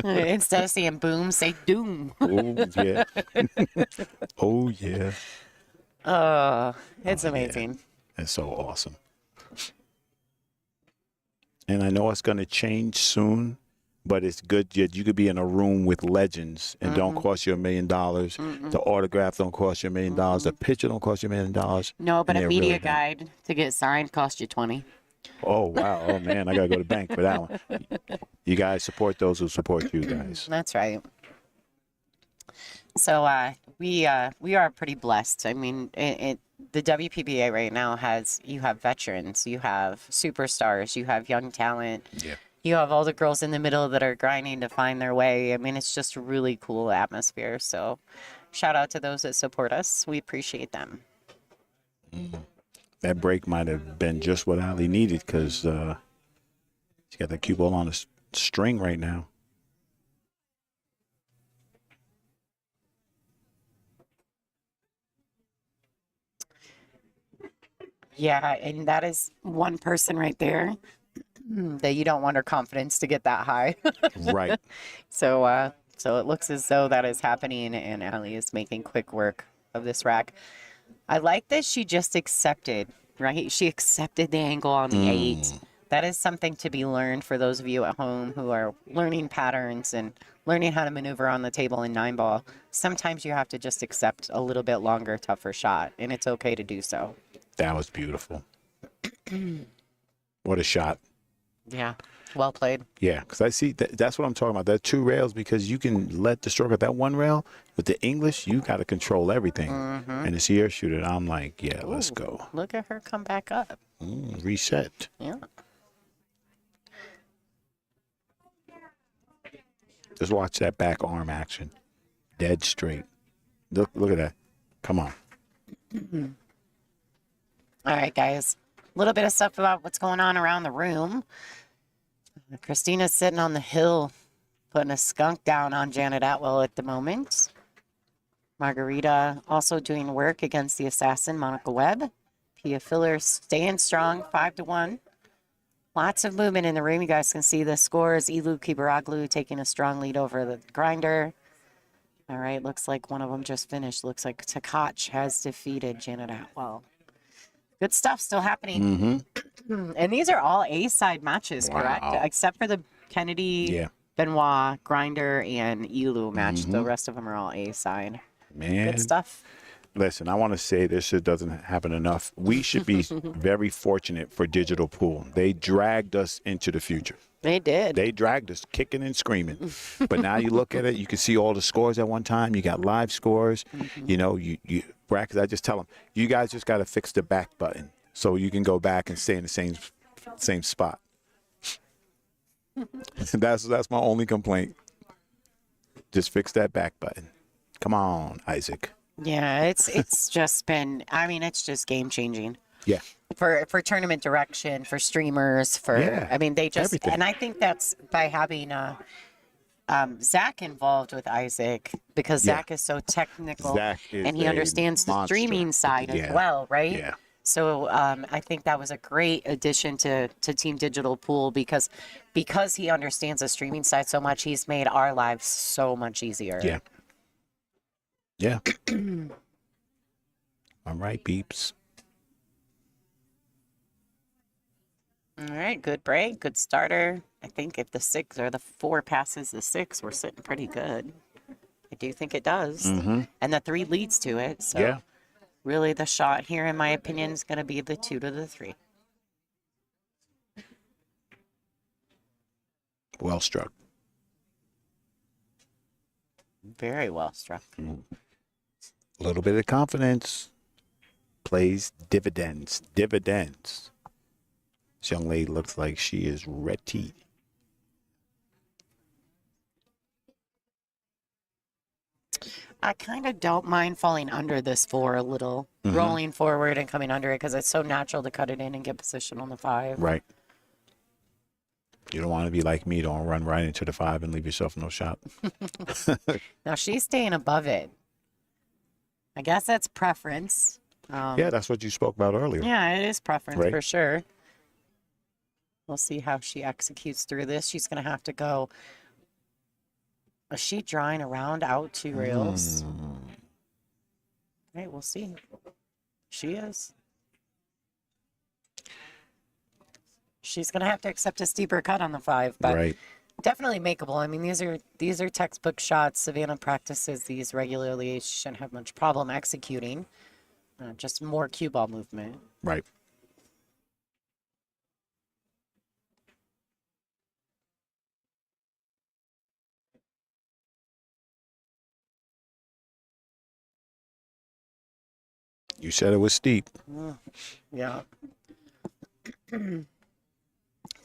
Instead of saying boom, say doom. Oh, yeah. Oh, yeah. It's Oh, yeah. amazing. It's so awesome. And I know it's going to change soon, but it's good that you could be in a room with legends and don't cost you $1 million. The autograph don't cost you $1 million. The picture don't cost you $1 million. No, but And a they're media really done. guide to get signed cost you 20. Oh, wow. Oh, man. I got to go to the bank for that one. You guys support those who support you guys. That's right. So we are pretty blessed. I mean, the WPBA right now you have veterans, you have superstars, you have young talent. Yeah. You have all the girls in the middle that are grinding to find their way. I mean, it's just a really cool atmosphere. So shout out to those that support us. We appreciate them. That break might have been just what Ali needed because she got the cue ball on a string right now. Yeah, and that is one person right there that you don't want her confidence to get that high. Right. So it looks as though that is happening, and Allie is making quick work of this rack. I like that she just accepted, right? She accepted the angle on the 8. That is something to be learned for those of you at home who are learning patterns and learning how to maneuver on the table in 9-ball. Sometimes you have to just accept a little bit longer, tougher shot, and it's okay to do so. That was beautiful. What a shot. Yeah, well played. Yeah, because I see that's what I'm talking about. That 2 rails, because you can let the stroke at that 1 rail. With the English, you got to control everything. And to see her shoot it, I'm like, yeah, let's go. Look at her come back up. Reset. Yeah. Just watch that back arm action. Dead straight. Look at that. Come on. All right, guys. A little bit of stuff about what's going on around the room. Christina's sitting on the hill, putting a skunk down on Janet Atwell at the moment. Margarita also doing work against the assassin, Monica Webb. Pia Filler staying strong, 5-1. Lots of movement in the room. You guys can see the scores. Ilu Kibaraglu taking a strong lead over the grinder. All right, looks like one of them just finished. Looks like Takach has defeated Janet Atwell. Good stuff still happening. And these are all A-side matches, correct? Except for the Kennedy, Benoit, Grinder, and Ilu match. The rest of them are all A-side. Man. Good stuff. Listen, I want to say this shit doesn't happen enough. We should be very fortunate for DigitalPool. They dragged us into the future. They did. They dragged us kicking and screaming. But now you look at it, you can see all the scores at one time. You got live scores. You know, you brackets. I just tell them, you guys just got to fix the back button so you can go back and stay in the same spot. That's my only complaint. Just fix that back button. Come on, Isaac. Yeah, it's just been, I mean, it's just game changing. Yeah. For tournament direction, for streamers, I mean, they just, everything. and I think that's by having Zach involved with Isaac, because Zach is so technical and he understands the streaming side as well, right? Yeah. So I think that was a great addition to Team DigitalPool because he understands the streaming side so much. He's made our lives so much easier. Yeah. Yeah. All right, peeps. All right, good break, good starter. I think if the 6 or the 4 passes the 6, we're sitting pretty good. I do think it does. And the 3 leads to it. So really the shot here, in my opinion, is going to be the 2 to the 3. Well struck. Very well struck. A little bit of confidence plays dividends. Dividends. This young lady looks like she is ready. I kind of don't mind falling under this 4 a little, rolling forward and coming under it because it's so natural to cut it in and get position on the 5. Right. You don't want to be like me. Don't run right into the 5 and leave yourself no shot. Now she's staying above it. I guess that's preference. Yeah, that's what you spoke about earlier. Yeah, it is preference Right. for sure. We'll see how she executes through this. She's going to have to go. Is she drawing around out 2 rails? Right, we'll see. She is. She's going to have to accept a steeper cut on the 5, but Right. definitely makeable. I mean, these are textbook shots. Savannah practices these regularly. She shouldn't have much problem executing. Just more cue ball movement. Right. You said it was steep. Yeah. A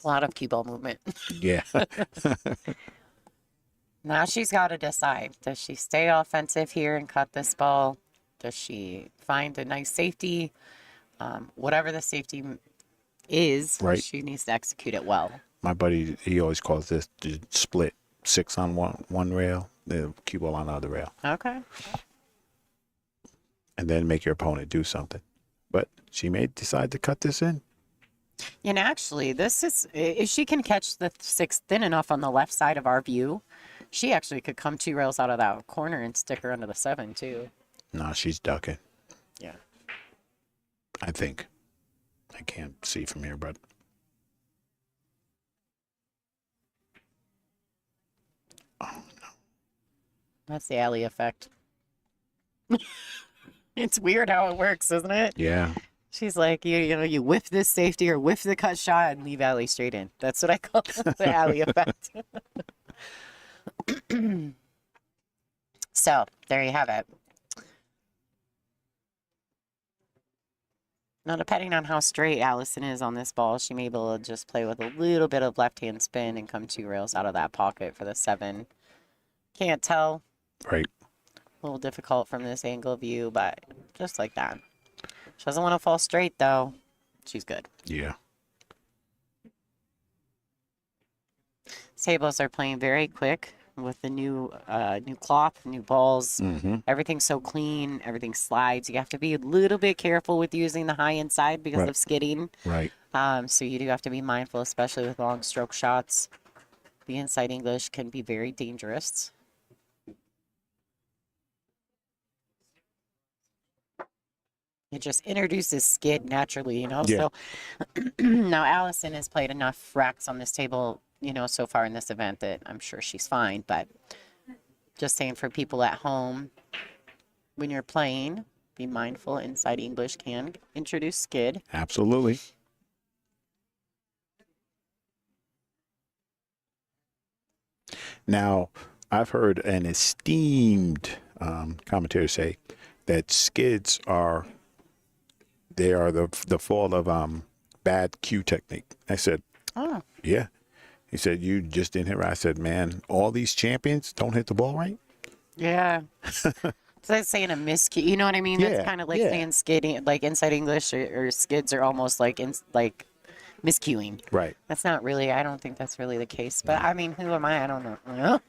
lot of cue ball movement. Yeah. Now she's got to decide. Does she stay offensive here and cut this ball? Does she find a nice safety? Whatever the safety is, Right. she needs to execute it well. My buddy, he always calls this the split. 6 on one rail, the cue ball on the other rail. Okay. And then make your opponent do something. But she may decide to cut this in. And actually, this is, if she can catch the 6 thin enough on the left side of our view, she actually could come 2 rails out of that corner and stick her under the 7 too. No, she's ducking. Yeah. I think. I can't see from here, but. Oh, no. That's the alley effect. It's weird how it works, isn't it? Yeah. She's like, you know, you whiff this safety or whiff the cut shot and leave alley straight in. That's what I call the alley effect. So there you have it. Now, depending on how straight Allison is on this ball, she may be able to just play with a little bit of left-hand spin and come 2 rails out of that pocket for the 7. Can't tell. Right. A little difficult from this angle view, but just like that. She doesn't want to fall straight, though. She's good. Yeah. Tables are playing very quick with the new cloth, new balls. Everything's so clean. Everything slides. You have to be a little bit careful with using the high inside because of skidding. Right. So you do have to be mindful, especially with long stroke shots. The inside English can be very dangerous. It just introduces skid naturally, you know? Yeah. So now Allison has played enough racks on this table, you know, so far in this event that I'm sure she's fine. But just saying for people at home, when you're playing, be mindful. Inside English can introduce skid. Absolutely. Now, I've heard an esteemed commentator say that skids are the fall of bad cue technique. I said, Oh, yeah. He said, you just didn't hit right. I said, man, all these champions don't hit the ball right. yeah. It's like saying a miscue. You know what I mean? Yeah, That's kind of like yeah. saying skidding, like inside English or skids are almost like miscuing. Right. That's not really, I don't think that's really the case. But I mean, who am I? I don't know. You know?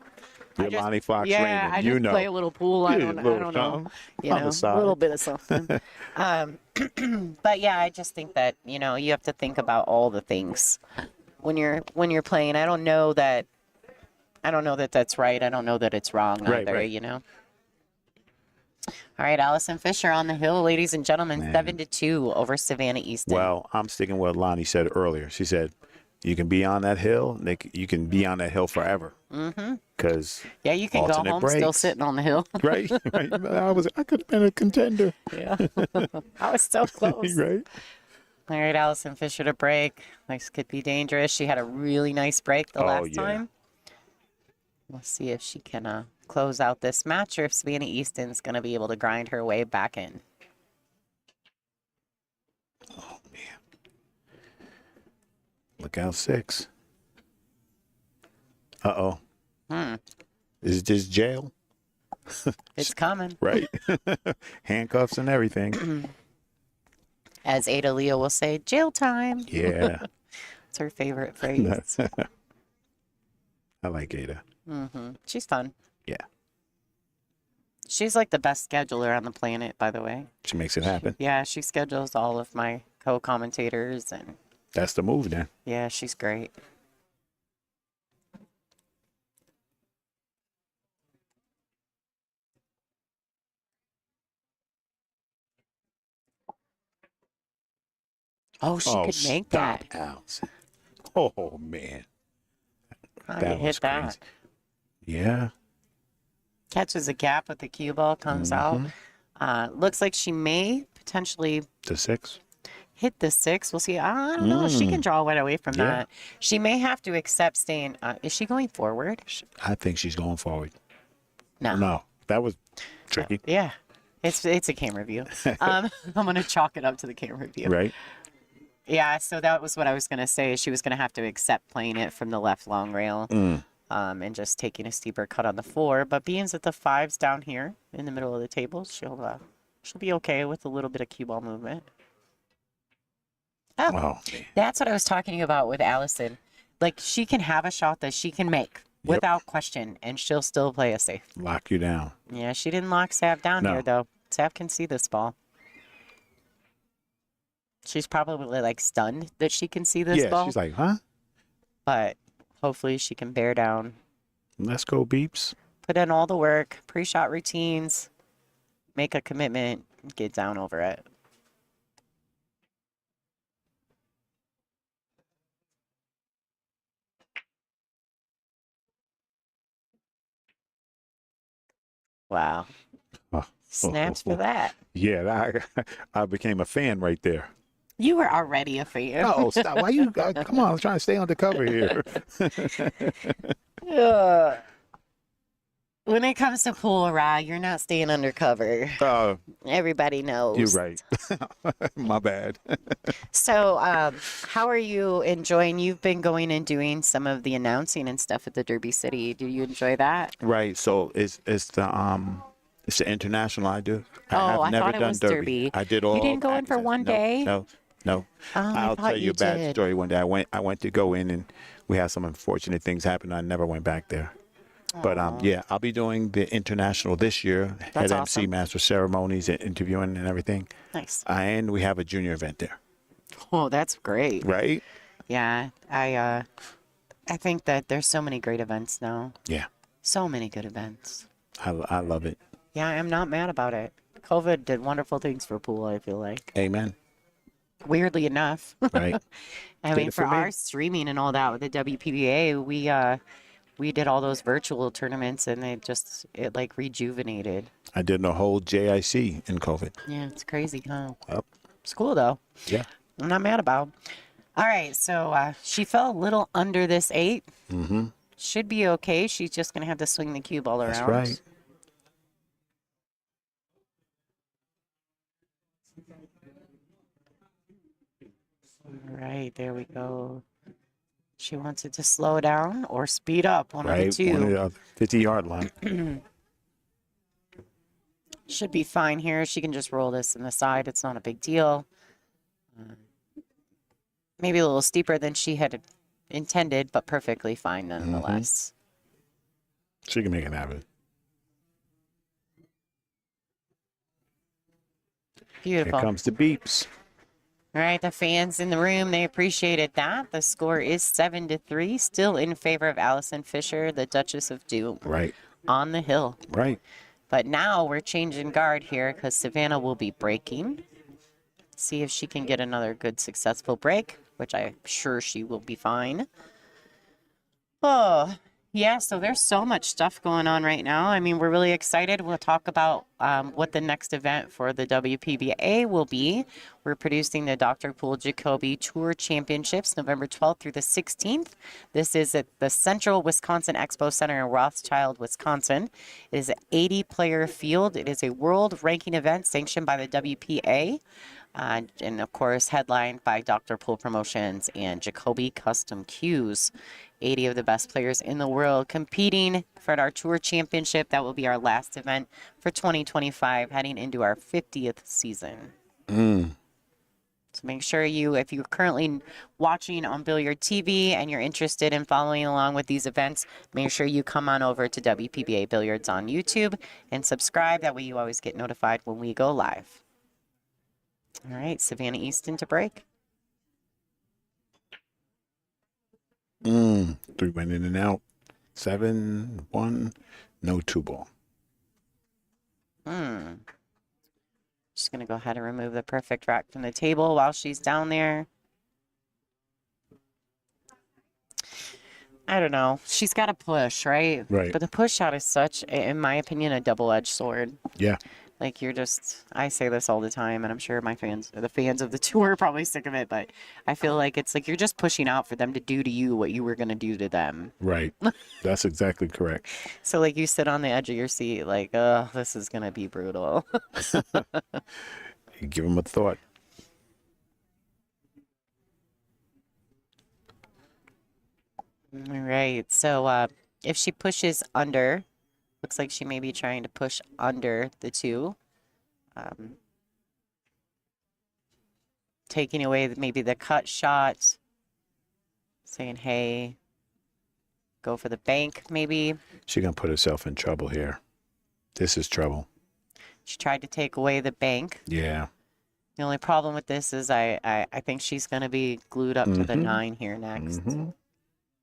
You're Lonnie Fox Yeah, Raymond. I You just know. play a little pool. I Yeah, don't, a I little don't know. something You on the know, a side. little bit of something. But yeah, I just think that, you know, you have to think about all the things when you're playing. I don't know that that's right. I don't know that it's wrong Right, either, right. you know. All right, Allison Fisher on the hill, ladies and gentlemen, Man. 7-2 over Savannah Easton. Well, I'm sticking with what Lonnie said earlier. She said, you can be on that hill. You can be on that hill forever. Mm-hmm. Because yeah, you can go alternate home still breaks. sitting on the hill. right. I could have been a contender. Yeah, I was so close. Right. All right, Allison Fisher to break. This could be dangerous. She had a really nice break the last time. We'll see if she can close out this match or if Savannah Easton's going to be able to grind her way back in. Oh, man. Look out, 6. Uh-oh. Is this jail? It's coming. Right. Handcuffs and everything. As Ada Leo will say, jail time. Yeah. It's her favorite phrase. I like Ada. She's fun. Yeah. She's like the best scheduler on the planet, by the way. She makes it happen. Yeah, she schedules all of my co-commentators, and That's the move then. yeah, she's great. Oh, she could make that. Allison. Oh, man. How do you hit that? Crazy. Yeah. Catches a gap with the cue ball, comes out. Looks like she may potentially The 6. hit the 6. We'll see. I don't know. She can draw right away from Yeah. that. She may have to accept staying. Is she going forward? I think she's going forward. No. No. That was tricky. Yeah. It's a camera view. I'm going to chalk it up to the camera view. Right? Yeah, so that was what I was going to say. She was going to have to accept playing it from the left long rail and just taking a steeper cut on the 4. But being that the 5's down here in the middle of the table, she'll be okay with a little bit of cue ball movement. Oh, Oh, man. that's what I was talking about with Allison. Like, she can have a shot that she can make without question, and she'll still play it safe. Lock you down. Yeah, she didn't lock Sav down No. here, though. Sav can see this ball. She's probably, like, stunned that she can see this Yeah, ball. she's like, huh? But hopefully she can bear down. Let's go, Beeps. Put in all the work, pre-shot routines, make a commitment, get down over it. Wow. Oh. Snaps for that. Yeah, I became a fan right there. You were already a fan. Oh, stop. Why you? Come on, I'm trying to stay undercover here. When it comes to pool, you're not staying undercover. Everybody knows. You're right. My bad. So, how are you enjoying? You've been going and doing some of the announcing and stuff at the Derby City. Do you enjoy that? Right. So it's the international I do. Oh, I've never thought it done was Derby. Derby. I did all. You didn't go in for access. one No, day? No. Oh, I I'll thought tell you you a bad did. story one day. I went to go in and we had some unfortunate things happen. I never went back there. But yeah, I'll be doing the international this year. That's Head awesome. MC, master ceremonies, and interviewing and everything. Nice. And we have a junior event there. Oh, that's great. Right? Yeah, I think that there's so many great events now. Yeah. So many good events. I love it. Yeah, I'm not mad about it. COVID did wonderful things for pool, I feel like. Amen. Weirdly enough. Right. I Did mean, it for for me. our streaming and all that with the WPBA, we did all those virtual tournaments, and it like rejuvenated. I did a whole JIC in COVID. Yeah, it's crazy, huh? Yep. It's cool though. Yeah. I'm not mad about. All right, so she fell a little under this 8. Mm-hmm. Should be okay. She's just gonna have to swing the cue ball around. That's right. All right, there we go. She wants it to slow down or speed up. One of the Right. two. One of the other 50-yard line. Should be fine here. She can just roll this in the side. It's not a big deal. Maybe a little steeper than she had intended, but perfectly fine nonetheless. She can make it happen. Beautiful. Here comes the beeps. All right, the fans in the room, they appreciated that. The score is 7-3, still in favor of Allison Fisher, the Duchess of Doom, Right. on the hill. Right. But now we're changing guard here because Savannah will be breaking. See if she can get another good, successful break, which I'm sure she will be fine. Oh, yeah, so there's so much stuff going on right now. I mean, we're really excited. We'll talk about what the next event for the WPBA will be. We're producing the DigitalPool Jacoby Tour Championships November 12th through the 16th. This is at the Central Wisconsin Expo Center in Rothschild, Wisconsin. It is an 80-player field. It is a world ranking event sanctioned by the WPA. And of course, headlined by Dr. Pool Promotions and Jacoby Custom Cues. 80 of the best players in the world competing for our Tour Championship. That will be our last event for 2025, heading into our 50th season. So make sure you, if you're currently watching on Billiard TV and you're interested in following along with these events, make sure you come on over to WPBA Billiards on YouTube and subscribe. That way you always get notified when we go live. All right, Savannah Easton to break. 3 went in and out. 7-1, no 2-ball. Just going to go ahead and remove the perfect rack from the table while she's down there. I don't know. She's got to push, right? Right. But the push shot is such, in my opinion, a double-edged sword. Yeah. Like, you're just, I say this all the time, and I'm sure my fans, the fans of the tour are probably sick of it, but I feel like it's like you're just pushing out for them to do to you what you were going to do to them. Right. That's exactly correct. So, like, you sit on the edge of your seat, like, oh, this is going to be brutal. You give them a thought. All right. So, if she pushes under, looks like she may be trying to push under the 2. Taking away maybe the cut shot. Saying, hey, go for the bank, maybe. She's going to put herself in trouble here. This is trouble. She tried to take away the bank. Yeah. The only problem with this is I think she's going to be glued up to the 9 here next.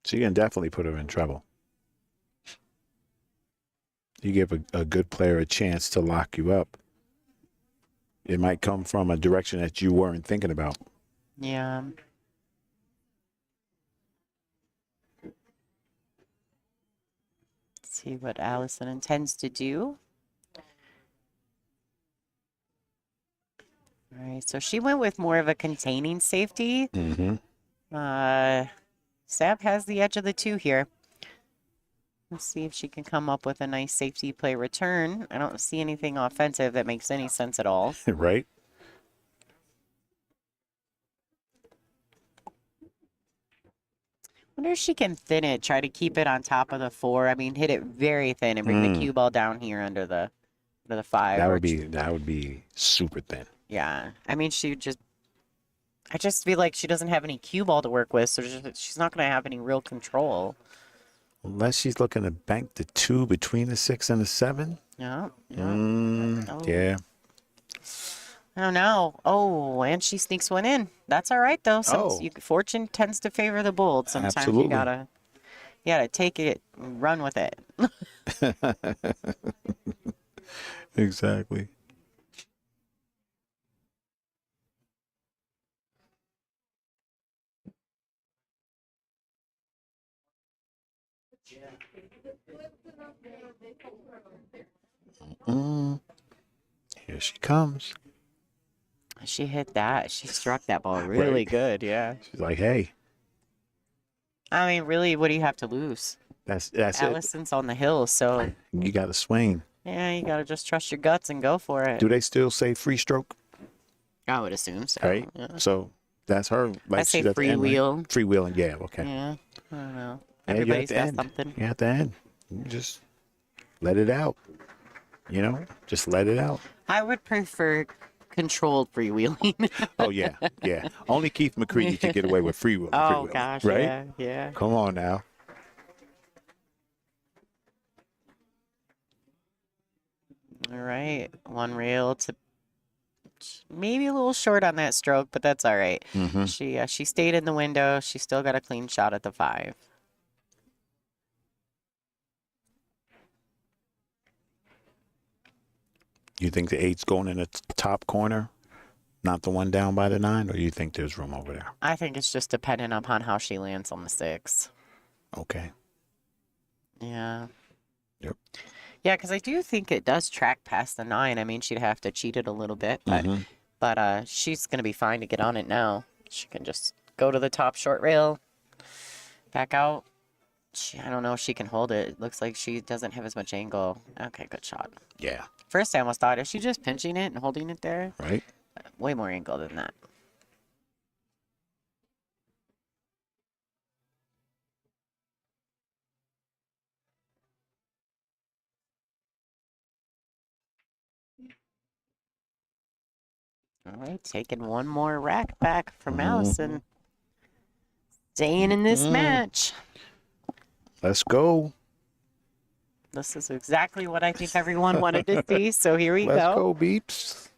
She can definitely put her in trouble. You give a good player a chance to lock you up. It might come from a direction that you weren't thinking about. Yeah. Let's see what Allison intends to do. All right, so she went with more of a containing safety. Sav has the edge of the 2 here. Let's see if she can come up with a nice safety play return. I don't see anything offensive that makes any sense at all. Right? Wonder if she can thin it, try to keep it on top of the 4. I mean, hit it very thin and bring the cue ball down here under the 5. That would be super thin. Yeah. I mean, I just feel like she doesn't have any cue ball to work with, so she's not going to have any real control. Unless she's looking to bank the 2 between the 6 and the 7. Yeah. Yeah. I don't know. Oh, and she sneaks one in. That's all right, though. Fortune tends to favor the bold. Sometimes Absolutely. you gotta take it and run with it. Exactly. Here she comes. She hit that. She struck that ball really good. Yeah. She's like, hey. I mean, really, what do you have to lose? That's Allison's on the hill, so it. You got to swing. yeah, you gotta just trust your guts and go for it. Do they still say free stroke? I would assume so. Right. Yeah. So that's her. Like I say she's at the end, right? freewheel. Freewheeling. Yeah. Okay. Yeah. I don't know. Yeah, you're at Everybody's the got end. something. You're at the end. You just let it out. You know, just let it out. I would prefer controlled freewheeling. Oh yeah, yeah. Only Keith McCready can get away with freewheeling. Oh gosh, right? yeah, yeah. Come on now. All right, one rail to maybe a little short on that stroke, but that's all right. She stayed in the window. She still got a clean shot at the 5. You think the 8's going in the top corner, not the one down by the 9, or you think there's room over there? I think it's just dependent upon how she lands on the 6. Okay. Yeah. Yep. Yeah, because I do think it does track past the 9. I mean, she'd have to cheat it a little bit, but she's going to be fine to get on it now. She can just go to the top short rail, back out. I don't know if she can hold it. It looks like she doesn't have as much angle. Okay, good shot. Yeah. First, I almost thought, is she just pinching it and holding it there? Right. way more angle than that. All right, taking one more rack back from Allison. Staying in this match. Let's go. This is exactly what I think everyone wanted to see, so here we Let's go. go, Beeps.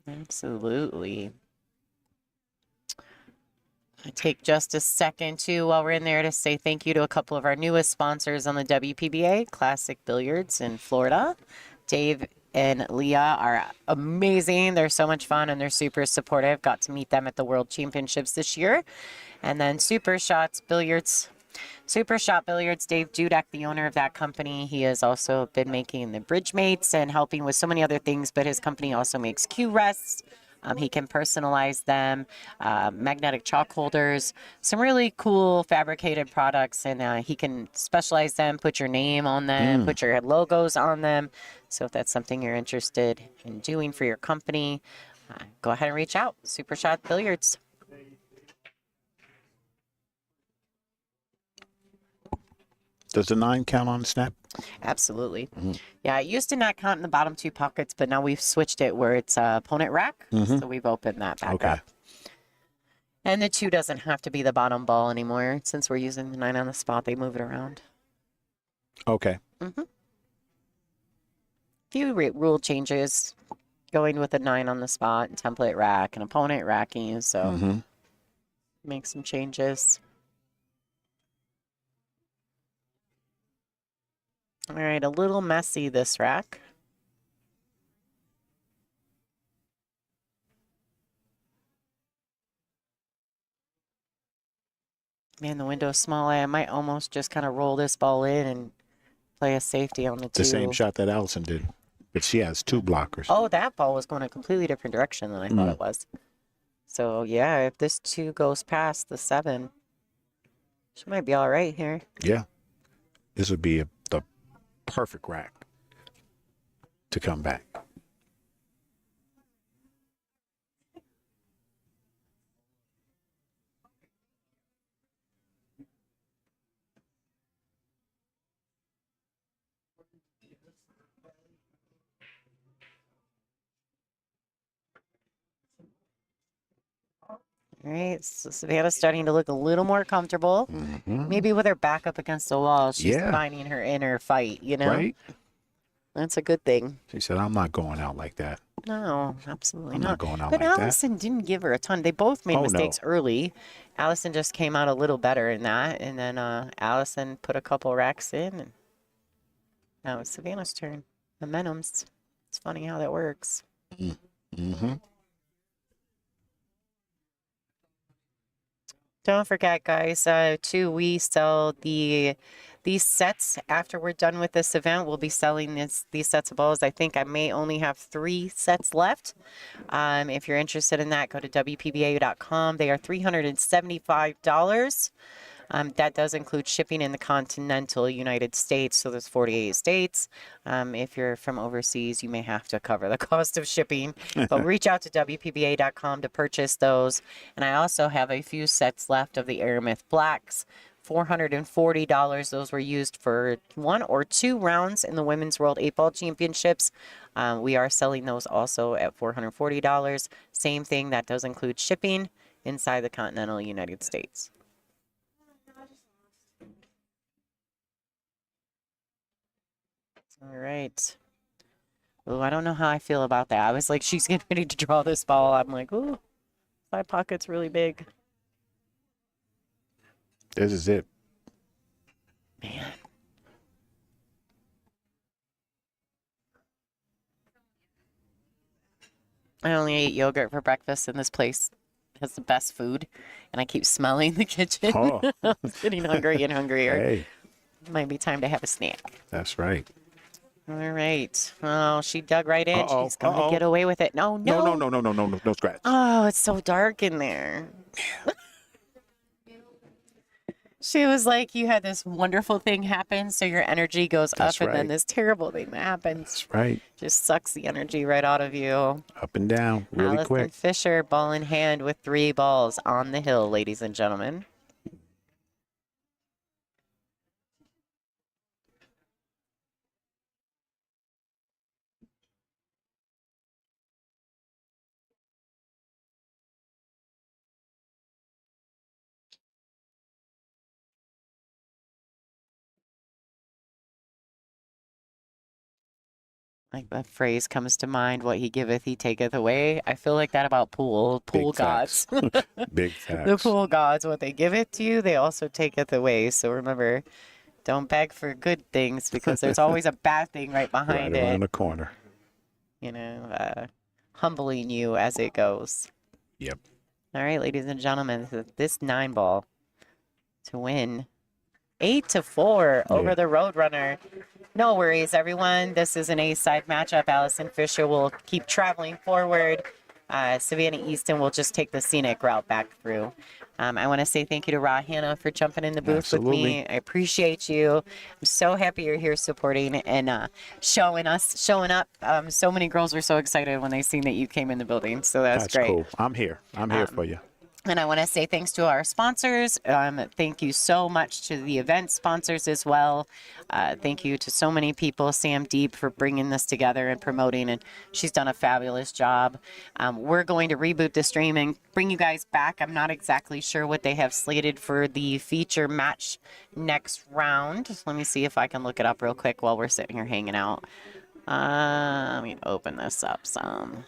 Absolutely. I take just a second, too, while we're in there to say thank you to a couple of our newest sponsors on the WPBA, Classic Billiards in Florida. Dave and Leah are amazing. They're so much fun, and they're super supportive. Got to meet them at the World Championships this year. And then Super Shot Billiards, Dave Dudek, the owner of that company. He has also been making the bridge mates and helping with so many other things, but his company also makes cue rests. He can personalize them, magnetic chalk holders, some really cool fabricated products, and he can specialize them, put your name on them, put your logos on them. So if that's something you're interested in doing for your company, go ahead and reach out. Super Shot Billiards. Does the 9 count on snap? Absolutely. Yeah, it used to not count in the bottom 2 pockets, but now we've switched it where it's opponent rack. So we've opened that back up. And the 2 doesn't have to be the bottom ball anymore. Since we're using the 9 on the spot, they move it around. Okay. Few rule changes going with a 9 on the spot, and template rack, and opponent racking. So make some changes. All right, a little messy this rack. Man, the window's small. I might almost just kind of roll this ball in and play a safety on the 2. The same shot that Allison did, but she has 2 blockers. Oh, that ball was going a completely different direction than I thought it was. So, yeah, if this 2 goes past the 7, she might be all right here. Yeah. This would be the perfect rack to come back. All right, so Savannah's starting to look a little more comfortable. Maybe with her back up against the wall, she's finding her inner fight, you know? Right? That's a good thing. She said, I'm not going out like that. No, absolutely I'm not going out but like that. Allison didn't give her a ton. They both made mistakes early. Allison just came out a little better in that, and then Allison put a couple racks in, and now it's Savannah's turn. Momentum's. It's funny how that works. Don't forget, guys, too, we sell these sets after we're done with this event. We'll be selling these sets of balls. I think I may only have 3 sets left. If you're interested in that, go to WPBA.com. They are $375. That does include shipping in the continental United States, so there's 48 states. If you're from overseas, you may have to cover the cost of shipping, but reach out to WPBA.com to purchase those. And I also have a few sets left of the Aramith Blacks, $440. Those were used for 1 or 2 rounds in the Women's World 8-Ball Championships. We are selling those also at $440. Same thing, that does include shipping inside the continental United States. All right. Oh, I don't know how I feel about that. I was like, she's getting ready to draw this ball. I'm like, ooh, my pocket's really big. This is it. Man. I only ate yogurt for breakfast, and this place has the best food, and I keep smelling the kitchen. Oh. I'm getting hungry and hungrier. Hey, It might be time to have a snack. that's right. All right. Oh, she dug right in. She's going to get away with it. No. No scratch. Oh, it's so dark in there. She was like, you had this wonderful thing happen, so your energy goes That's up, and then right. this terrible thing that happens That's right. just sucks the energy right out of you. Up and down really Allison quick. Fisher, ball in hand with 3 balls on the hill, ladies and gentlemen. Like the phrase comes to mind, what he giveth, he taketh away. I feel like that about pool Big gods. facts. Big The facts. pool gods, what they give it to you, they also taketh away. So remember, don't beg for good things because there's always a bad thing right Right behind around it. the corner. You know, humbling you as it goes. Yep. All right, ladies and gentlemen, this 9 ball to win 8-4 over Yeah. the Roadrunner. No worries, everyone. This is an A-side matchup. Allison Fisher will keep traveling forward. Savannah Easton will just take the scenic route back through. I want to say thank you to Ra Hannah for jumping in the booth with me. Absolutely. I appreciate you. I'm so happy you're here supporting and showing up. So many girls were so excited when they seen that you came in the building. So that's great. Cool. I'm here. I'm here for you. And I want to say thanks to our sponsors. Thank you so much to the event sponsors as well. Thank you to so many people, Sam Deep, for bringing this together and promoting, and she's done a fabulous job. We're going to reboot the stream and bring you guys back. I'm not exactly sure what they have slated for the feature match next round. Let me see if I can look it up real quick while we're sitting here hanging out. Let me open this up some.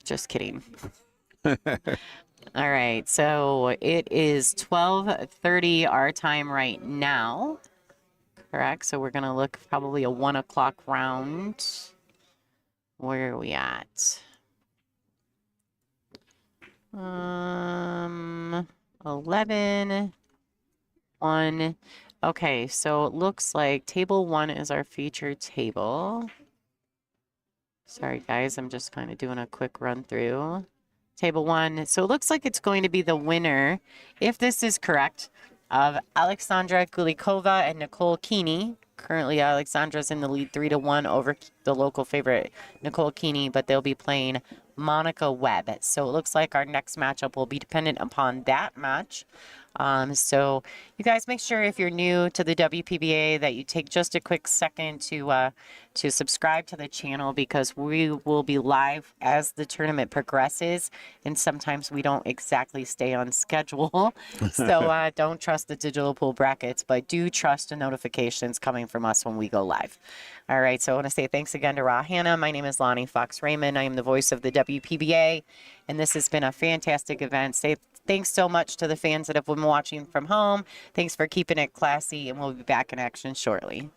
Just kidding. All right, so it is 12:30 our time right now, correct? So we're going to look probably a 1 o'clock round. Where are we at? 11, 1. Okay, so it looks like table 1 is our featured table. Sorry, guys, I'm just kind of doing a quick run through. Table 1. So it looks like it's going to be the winner, if this is correct, of Alexandra Gulikova and Nicole Keeney. Currently, Alexandra's in the lead 3-1 over the local favorite, Nicole Keeney, but they'll be playing Monica Webb. So it looks like our next matchup will be dependent upon that match. So you guys make sure if you're new to the WPBA that you take just a quick second to subscribe to the channel, because we will be live as the tournament progresses, and sometimes we don't exactly stay on schedule. So don't trust the digital pool brackets, but do trust the notifications coming from us when we go live. All right, so I want to say thanks again to Ra Hannah. My name is Lonnie Fox Raymond. I am the voice of the WPBA, and this has been a fantastic event. Thanks so much to the fans that have been watching from home. Thanks for keeping it classy, and we'll be back in action shortly.